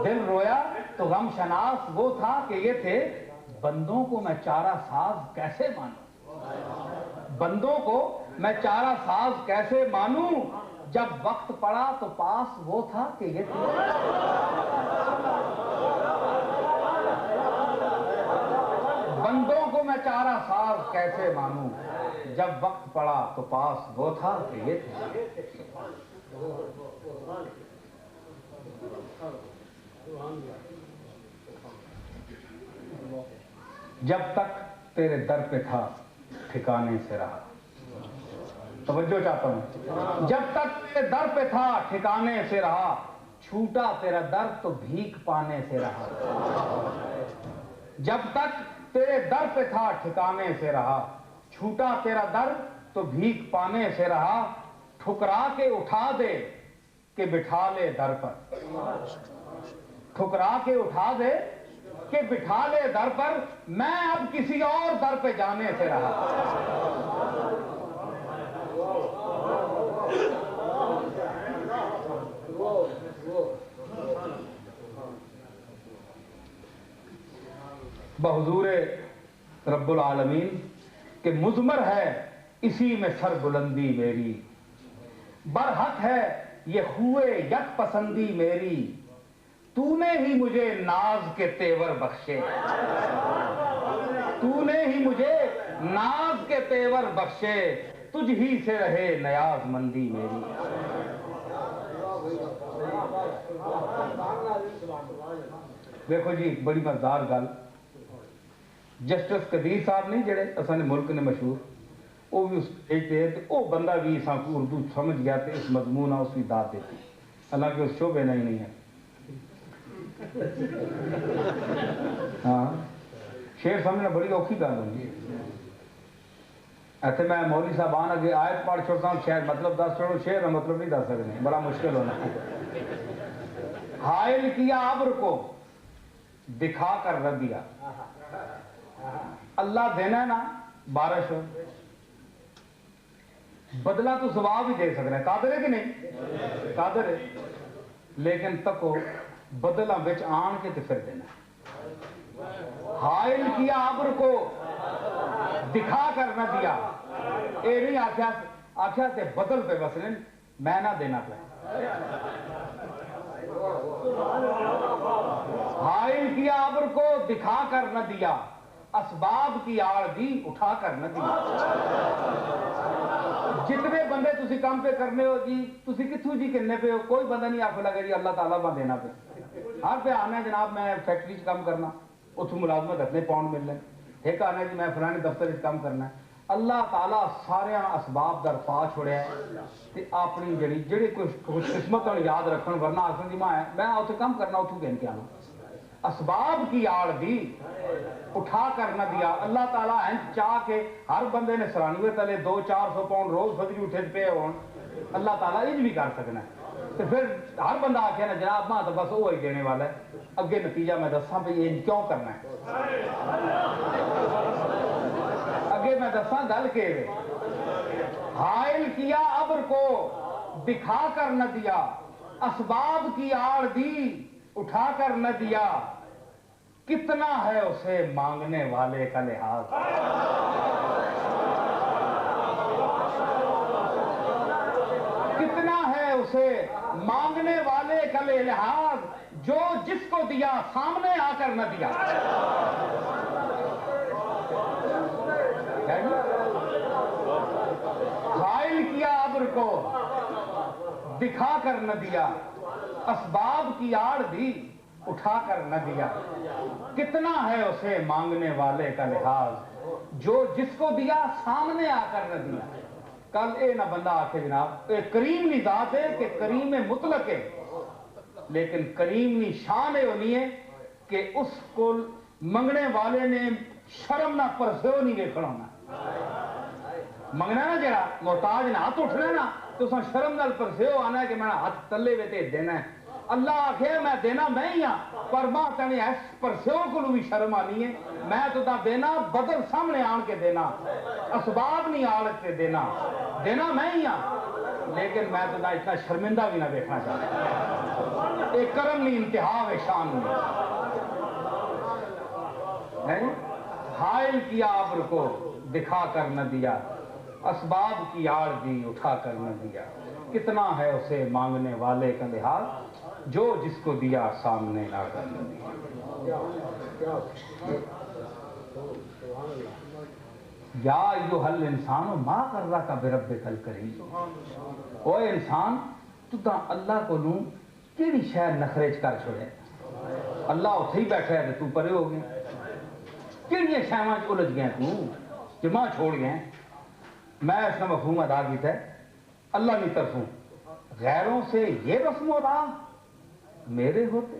دل رویا تو غم شناس وہ تھا کہ یہ تھے بندوں کو میں چارہ ساز کیسے مانوں بندوں کو میں چارہ ساز کیسے مانوں، جب وقت پڑا تو پاس وہ تھا کہ یہ تھا۔ بندوں کو میں چارہ ساز کیسے مانوں، جب وقت پڑا تو پاس وہ تھا کہ یہ تھا۔ جب تک تیرے در پہ تھا ٹھکانے سے رہا، توجہ چاہتا ہوں، جب تک تیرے در پہ تھا ٹھکانے سے رہا، چھوٹا تیرا در تو بھیک پانے سے رہا۔ جب تک تیرے در پہ تھا ٹھکانے سے رہا، چھوٹا تیرا در تو بھیک پانے سے رہا، ٹھکرا کے اٹھا دے کہ بٹھا لے در پر، ٹھکرا کے اٹھا دے کہ بٹھا لے در پر، میں اب کسی اور در پہ جانے سے رہا۔ بحضور رب العالمین کہ مضمر ہے اسی میں سر بلندی میری، برحق ہے یہ خوئے یک پسندی میری، تو نے ہی مجھے ناز کے تیور بخشے، تو نے ہی مجھے ناز کے تیور بخشے، تجھ ہی سے رہے نیاز مندی میری۔ دیکھو جی بڑی مزدار گل، جسٹس قدیر صاحب نہیں جڑے اساں ملک نے مشہور، وہ بھی اس وہ بندہ بھی اساں کو اردو سمجھ گیا تے اس مضمون اس کی داد دیتی، حالانکہ اس شعبے نہیں ہے۔ ہاں شعر سمجھنا بڑی اوکھی گل ہوندی ہے۔ ایتھے میں مولوی صاحب آن اگے آیت پڑھ چھوڑتا ہوں، شاید مطلب دس چھوڑو، شعر کا مطلب نہیں دس سکتے، بڑا مشکل ہونا۔ حائل کیا ابر کو دکھا کر رکھ دیا، اللہ دینا ہے نا بارش ہو، بدلہ تو ثواب ہی دے سکنا ہے، قادر ہے کہ نہیں؟ قادر ہے، لیکن تکو بدلہ بچ آن کے تو پھر دینا ہے۔ حائل کیا ابر کو دکھا کر نہ دیا، اے نہیں آخیا تے بدل پہ بسنے میں نہ دینا پہ۔ حائل کیا ابر کو دکھا کر نہ دیا، اسباب کی آڑ دی اٹھا کر نہ دیا۔ جتنے بندے تسی کام پہ کرنے ہو جی، تسی کتھوں جی کرنے پہ ہو، کوئی بندہ نہیں آخو لگا جی اللہ تعالیٰ میں دینا پہ، ہر پہ آنا ہے جناب میں فیکٹری سے کام کرنا، اتھوں ملازمت اتنے پاؤنڈ مل لیں، ایک آنا ہے جی میں فلانے دفتر سے کام کرنا ہے۔ اللہ تعالیٰ سارے اسباب در پا چھوڑیا ہے تے اپنی جڑی کچھ قسمت یاد رکھن، ورنہ آخر جی میں اتنے کام کرنا اتھوں گن کے آنا۔ اسباب کی آڑ دی اٹھا کر نہ دیا، اللہ تعالیٰ ہیں چاہ کے ہر بندے نے 93 تلے 200-400 پاؤنڈ روز فجری اٹھے پہ ہون، اللہ تعالیٰ یہ بھی کر سکنا ہے۔ تو پھر ہر بندہ آکھے نا جناب ماں تو بس وہ ہی دینے والا ہے، اگے نتیجہ میں دساں پہ یہ کیوں کرنا ہے، اگے میں دساں گل کے حائل کیا ابر کو دکھا کر نہ دیا، اسباب کی آڑ دی اٹھا کر نہ دیا، کتنا ہے اسے مانگنے والے کا لحاظ۔ کتنا ہے اسے مانگنے والے کا لحاظ، جو جس کو دیا سامنے آ کر نہ دیا۔ حائل کیا ابر کو دکھا کر نہ دیا، اسباب کی آڑ دی اٹھا کر نہ دیا، کتنا ہے اسے مانگنے والے کا لحاظ، جو جس کو دیا سامنے آ کر نہ دیا۔ کل اے نہ بندہ آکے جناب اے کریم نی ذات ہے کہ کریم مطلق ہے، لیکن کریم نی شان ہے ہونی ہے کہ اس کو منگنے والے نے شرم نہ پرسیو نہیں دیکھنا ہونا۔ منگنا نا جڑا محتاج نے ہاتھ اٹھنا نا تو اس شرم نال پرسیو آنا ہے کہ میں ہاتھ تلے ویتے دینا ہے۔ اللہ آخے میں دینا میں ہی ہاں، پر ماں تنے ایس پرسیو کو بھی شرم آنی ہے، میں تو دا دینا بدل سامنے آن کے دینا، اسباب نہیں آڑ کے دینا میں ہی ہاں، لیکن میں تو دا اتنا شرمندہ بھی نہ دیکھنا چاہتا۔ ایک کرم نہیں انتہا و شان نہیں، حائل کیا ابر کو دکھا کر نہ دیا، اسباب کی آڑ دی اٹھا کر نہ دیا، کتنا ہے اسے مانگنے والے کا لحاظ، جو جس کو دیا سامنے لا کر نہ دیا۔ یا ایھا الانسان ما غرک بربک الکریم، او انسان تو تا اللہ کو نوں کیڑی شے نخرے کر چھوڑے، اللہ اتھے ہی بیٹھا ہے تو پرے ہو گئے، کیڑیاں شیواں الجھ گئے تو جمع چھوڑ گئے۔ میں اس کا مفہوم ادا کیتا ہے، اللہ کی طرفوں غیروں سے یہ رسم و راہ میرے ہوتے،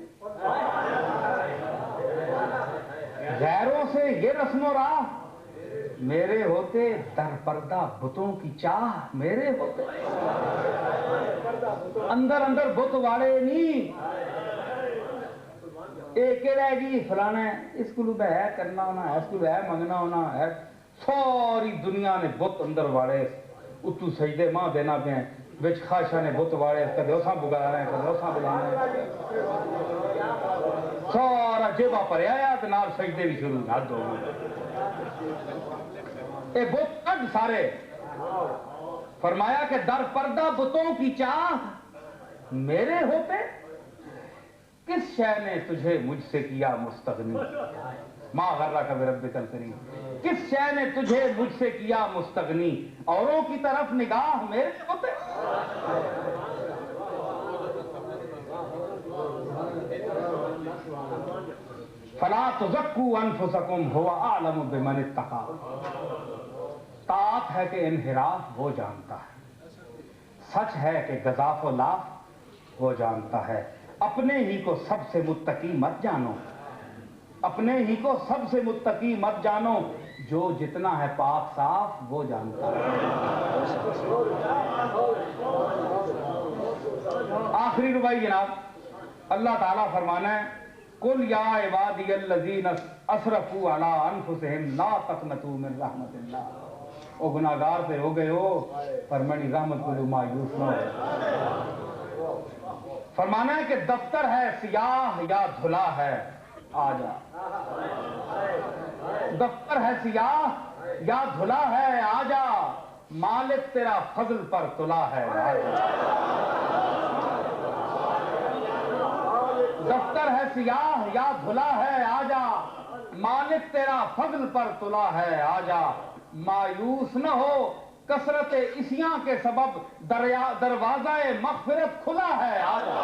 غیروں سے یہ رسم و راہ میرے ہوتے، در پردہ بتوں کی چاہ میرے ہوتے، اندر اندر بت والے نہیں، ایک ہے جی فلانا ہے اس کو ہے کرنا ہونا ہے، اس کو ہے منگنا ہونا ہے، ساری دنیا نے بت اندر واڑے، اتو سجدے ماں دینا پہ ہیں، بچ خواہشاں نے بت واڑے، کدے اساں بگا رہے ہیں کدے اساں بلا رہے ہیں، سارا جیبا پریا ہے نال سجدے بھی شروع حد ہو گئے، اے بت کڈ سارے، فرمایا کہ در پردہ بتوں کی چاہ میرے ہوتے، کس شے نے تجھے مجھ سے کیا مستغنی، ما غرک بربک الکریم، کس شے نے تجھے مجھ سے کیا مستغنی، اوروں کی طرف نگاہ میرے ہوتے، فلا تزکوا انفسکم هو اعلم بمن اتقی، طاعت ہے کہ انحراف وہ جانتا ہے، سچ ہے کہ گزاف و لاف وہ جانتا ہے، اپنے ہی کو سب سے متقی مت جانو، اپنے ہی کو سب سے متقی مت جانو، جو جتنا ہے پاک صاف وہ جانتا ہے۔ آخری ربائی جناب، اللہ تعالیٰ فرمانا ہے قل یا عبادی الذین اسرفوا علی انفسہم لا تقنطوا من رحمت اللہ، او گناہگار پہ ہو گئے ہو پر میری رحمت کو مایوس نہ ہو۔ فرمانا ہے کہ دفتر ہے سیاہ یا دھلا ہے آ جا، دفتر ہے سیاہ یا دھلا ہے آ جا، مالک تیرا فضل پر تلا ہے آ جا، دفتر ہے سیاہ یا دھلا ہے آ جا، مالک تیرا فضل پر تلا ہے آ جا، مایوس نہ ہو کثرت عصیاں کے سبب دروازہ مغفرت کھلا ہے آ جا۔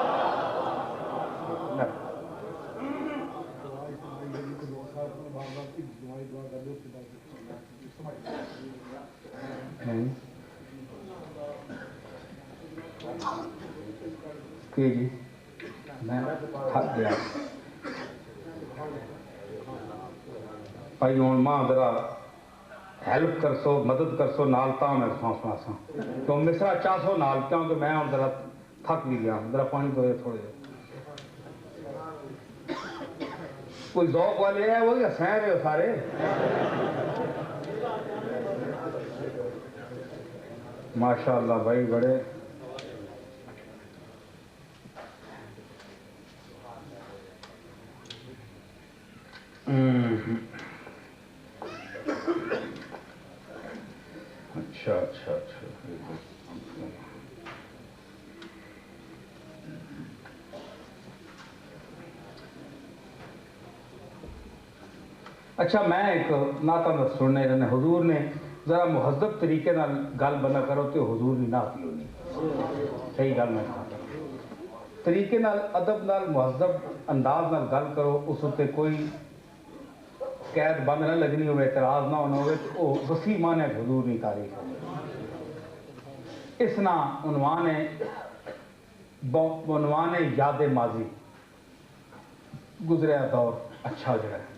کہ جی میں تھک گیا بھائی، ہوں ماں ذرا ہیلپ کر سو، مدد کر سو نال تا میں سنا سا تو مصرا چاہ سو نال کیوں کہ میں ہوں ذرا تھک بھی گیا، ذرا پانی دو تھوڑے جے کوئی ذوق والے ہے وہی ہسیں رہے ہو سارے، ماشاء اللہ بھائی بڑے اچھا اچھا اچھا اچھا میں ایک نعت سننے رہنے، حضور نے ذرا مہذب طریقے نال گل بنا کرو تو حضور کی نعت ہی ہونی، صحیح گل میں کہا طریقے نال ادب نال مہذب انداز نال گل کرو، اس اتنے کوئی قید بند نہ لگنی ہوئے، اعتراض نہ ہونا ہوئے، تو وسیع معنی حضور کی تعریف ہو۔ اس نا عنوان یاد ماضی، گزریا دور اچھا جڑا ہے،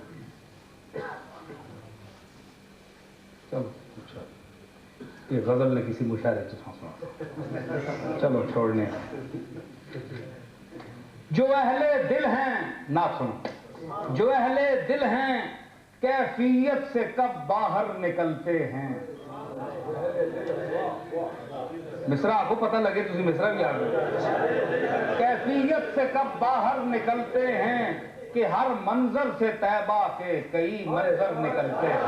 چلو اچھا یہ غزل نے کسی مشاعرے سے سنا، چلو چھوڑنے، جو اہل دل ہیں نہ سنو، جو اہل دل ہیں کیفیت سے کب باہر نکلتے ہیں، مصرا آپ کو پتہ لگے تو مصرا بھی آ گئے، کیفیت سے کب باہر نکلتے ہیں کہ ہر منظر سے طیبہ کے کئی منظر نکلتے ہیں،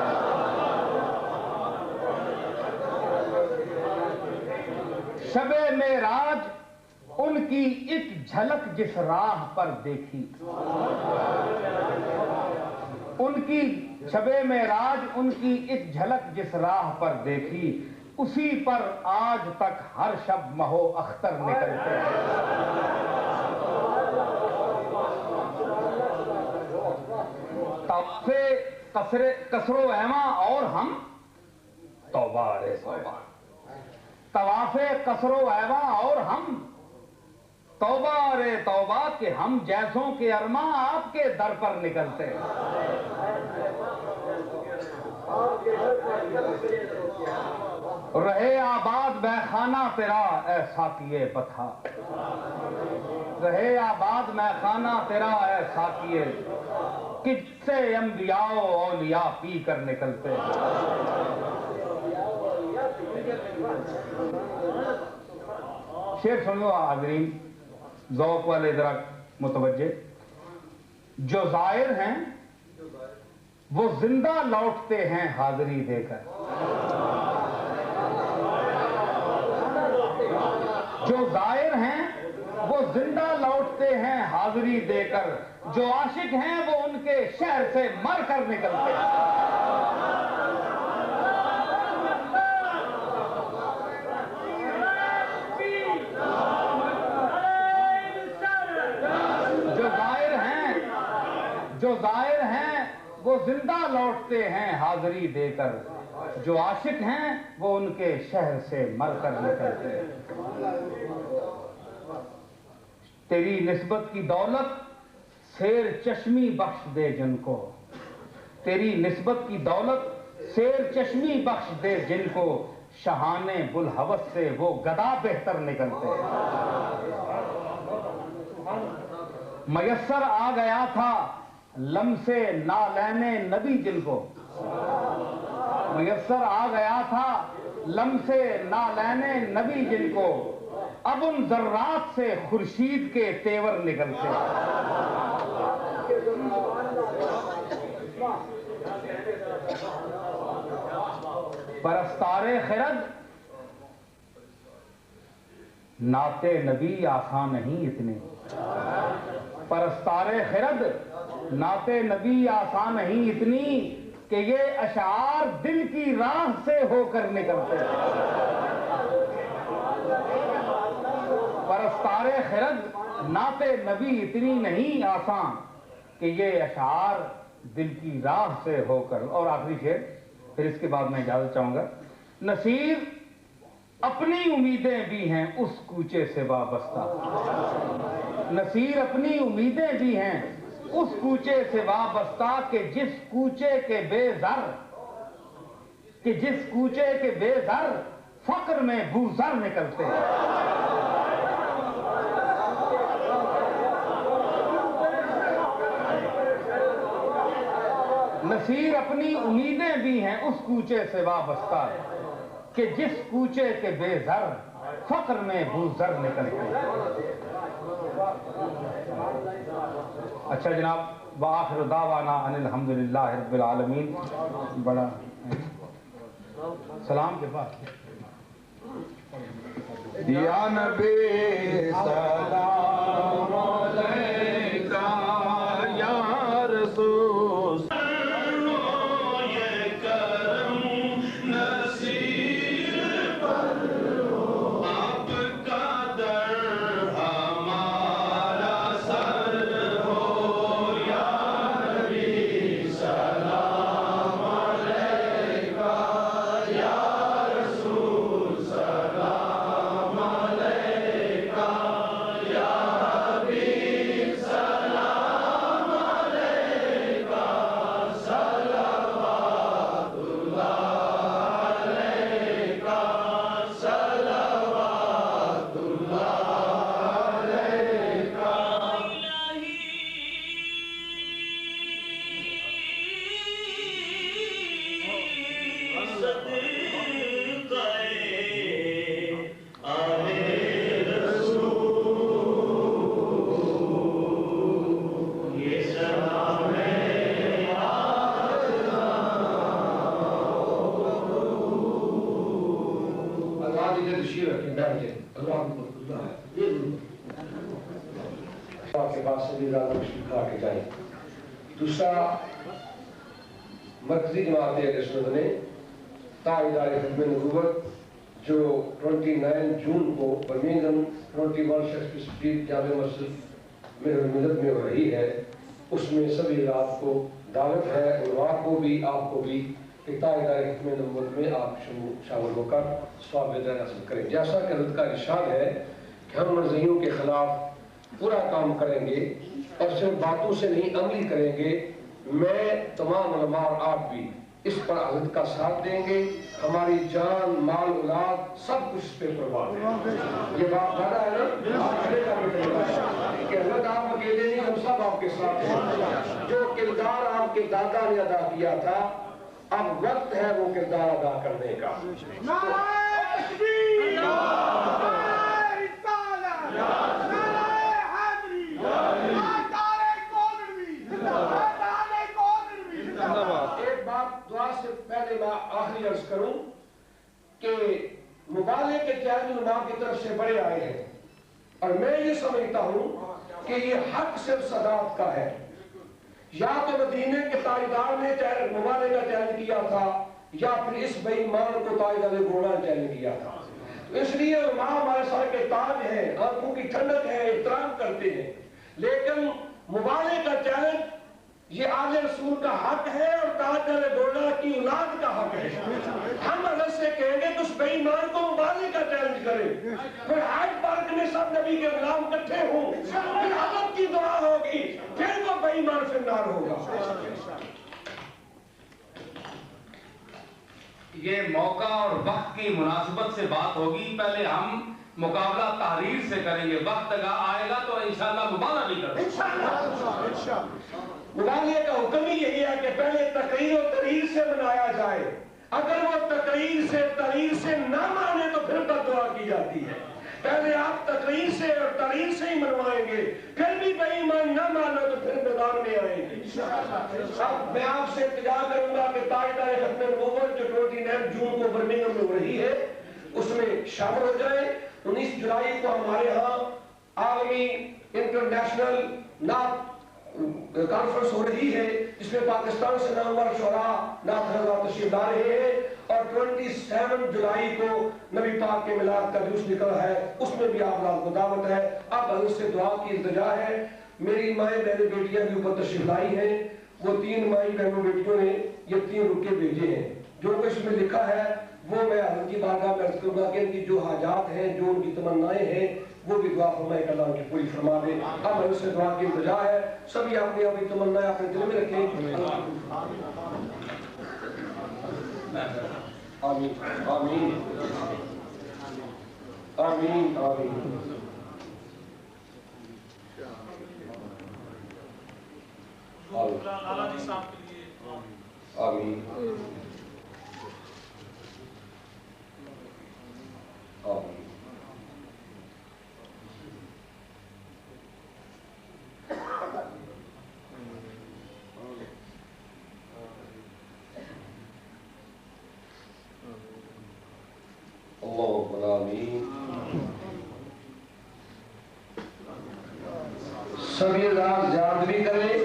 شب معراج ان کی ایک جھلک جس راہ پر دیکھی، ان کی شب معراج ان کی ایک جھلک جس راہ پر دیکھی، اسی پر آج تک ہر شب مہو اختر نکلتے ہیں۔ قصر و ایما اور ہم توبہ رے توبہ، طواف قصر و ایما اور ہم توبہ رے توبہ، کہ ہم جیسوں کے ارماں آپ کے در پر نکلتے ہیں۔ رہے آباد بے خانہ تیرا اے ساقیے بتھا، رہے آباد میں خانہ تیرا اے ساقیے، کس سے انبیاء و اولیاء پی کر نکلتے ہیں۔ شعر سن لو حاضرین، ذوق والے ذرا متوجہ۔ جو زائر ہیں وہ زندہ لوٹتے ہیں حاضری دے کر، جو زائر ہیں وہ زندہ لوٹتے ہیں حاضری دے کر، جو عاشق ہیں وہ ان کے شہر سے مر کر نکلتے ہیں۔ جو زائر ہیں وہ زندہ لوٹتے ہیں حاضری دے کر، جو عاشق ہیں وہ ان کے شہر سے مر کر نکلتے ہیں۔ تیری نسبت کی دولت سیر چشمی بخش دے جن کو، تیری نسبت کی دولت سیر چشمی بخش دے جن کو، شہانے بلحوث سے وہ گدا بہتر نکلتے ہیں۔ میسر آ گیا تھا لمسے نالین نبی جن کو، میسر آ گیا تھا لمسے نالین نبی جن کو، اب ان ذرات سے خورشید کے تیور نکلتے۔ پرستار خرد نعت نبی آسان نہیں اتنی، پرستار خرد نعت نبی آسان نہیں اتنی، کہ یہ اشعار دل کی راہ سے ہو کر نکلتے ہیں۔ پرستار خرد نعت نبی اتنی نہیں آسان، کہ یہ اشعار دل کی راہ سے ہو کر۔ اور آخری شعر، پھر اس کے بعد میں اجازت چاہوں گا۔ نصیر اپنی امیدیں بھی ہیں اس کوچے سے وابستہ، نصیر اپنی امیدیں بھی ہیں اس کوچے سے وابستہ، کہ جس کوچے کے بے زر، کہ جس کوچے کے بے زر فقر میں بو زر نکلتے ہیں۔ نصیر اپنی امیدیں بھی ہیں اس کوچے سے وابستہ، کہ جس کوچے کے بے زر فقر میں بو زر نکلتے ہیں۔ اچھا جناب، وآخر دعوانا ان الحمدللہ رب العالمین۔ بڑا سلام کے بعد یا نبی سلام علیکہ یا رسول، دیر تشریف رکھیں بیٹھ جائیں اللہ کے پاس سے بھی زیادہ تشریف کھا کے جائیں. دوسرا مرکزی جماعت اہل سنت نے تاجدار ختم نبوت جو 29 جون کو Birmingham 21 Shakespeare street Jama Masjid میں ملت میں ہو رہی ہے، اس میں سبھی رات کو دعوت ہے. عنوان کو بھی آپ کو بھی کہ تاجدار ختم نبوت میں آپ شامل ہو کر ثواب درجہ حاصل کریں. جیسا کہ حضرت کا ارشاد ہے کہ ہم مرضیوں کے خلاف پورا کام کریں گے اور صرف باتوں سے نہیں عملی کریں گے. میں تمام علماء اور آپ بھی اس پر حضرت کا ساتھ دیں گے. ہماری جان مال اولاد سب کچھ اس پہ قربان ہے. یہ بات وعدہ ہے نا کہ حضرت آپ اکیلے نہیں، ہم سب آپ کے ساتھ ہیں. جو کردار آپ کے دادا نے ادا کیا تھا اب وقت ہے وہ کردار ادا کرنے کا. ایک بات دعا سے پہلے میں آخری عرض کروں کہ مبالغے کے چیلنج علماء کی طرف سے بڑے آئے ہیں اور میں یہ سمجھتا ہوں کہ یہ حق صرف سادات کا ہے. یا تو مدینے کے تاجدار نے مبالغے کا چیلنج کیا تھا یا پھر اس بے ایمان کو تاجدار گھوڑا نے چیلنج کیا تھا. اس لیے علماء ہمارے سر کے تاج ہیں، آنکھوں کی ٹھنڈک ہے، احترام کرتے ہیں. لیکن مبالغے کا چیلنج یہ آل رسول کا حق ہے اور تاجدار گھوڑا کی اولاد کا حق ہے. ہم حضرت سے کہیں گے کہ اس بے ایمان کو مبالغے کا چیلنج کریں. پھر حج پارک میں سب نبی کے غلام اکٹھے ہوں، پھر حضرت کی دعا ہوگی، پھر وہ بے ایمان فی النار ہوگا. یہ موقع اور وقت کی مناسبت سے بات ہوگی. پہلے ہم مقابلہ تحریر سے کریں گے، وقت آئے گا تو انشاءاللہ مبالغہ نہیں کریں گے. مبالغے کا حکم ہی یہی ہے کہ پہلے تقریر و تحریر سے منایا جائے. اگر وہ تقریر سے تحریر سے نہ مانے تو پھر بددعا کی جاتی ہے. پہلے آپ تقریر سے اور تحریر سے ہی منوائیں گے، پھر بھی بے ایمان نہ مانو تو پھر میدان میں آئیں گے. اب میں آپ سے التجا کروں گا کہ تاجدار ختم نبوت جو 29 جون کو برمنگھم میں ہو رہی ہے اس میں شامل ہو جائیں. 19 جولائی کو ہمارے ہاں عالمی انٹرنیشنل نعت کانفرنس ہو رہی ہے جس میں پاکستان سے نامور شعراء نعت حضرات تشریف لا رہے ہیں اور 27 جولائی کو نبی پاک کے میلاد کا جلوس نکلا ہے، اس میں بھی آپ لوگوں کو دعوت ہے. اب حضرت سے دعا کی التجا ہے. میری مائیں بہنیں بیٹیاں بھی اوپر تشریف لائی ہیں. وہ 3 مائیں بہنوں بیٹیوں نے یہ 3 رکے بھیجے ہیں. جو کچھ میں لکھا ہے وہ میں حضرت کی بارگاہ میں عرض کروں گا کہ ان کی جو حاجات ہیں، جو ان کی تمنائیں ہیں، وہ بھی دعا فرمائے کہ اللہ ان کی پوری فرما دے. اب حضرت سے دعا کی التجا ہے. سبھی اپنی اپنی تمنائیں اپنے دل میں رکھیں. آمین آمین آمین آمین. آمین سبھی راز یاد بھی کریں.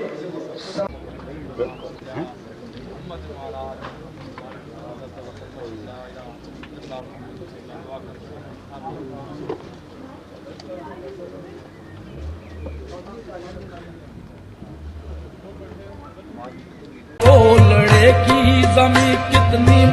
لڑے کی زمین کتنی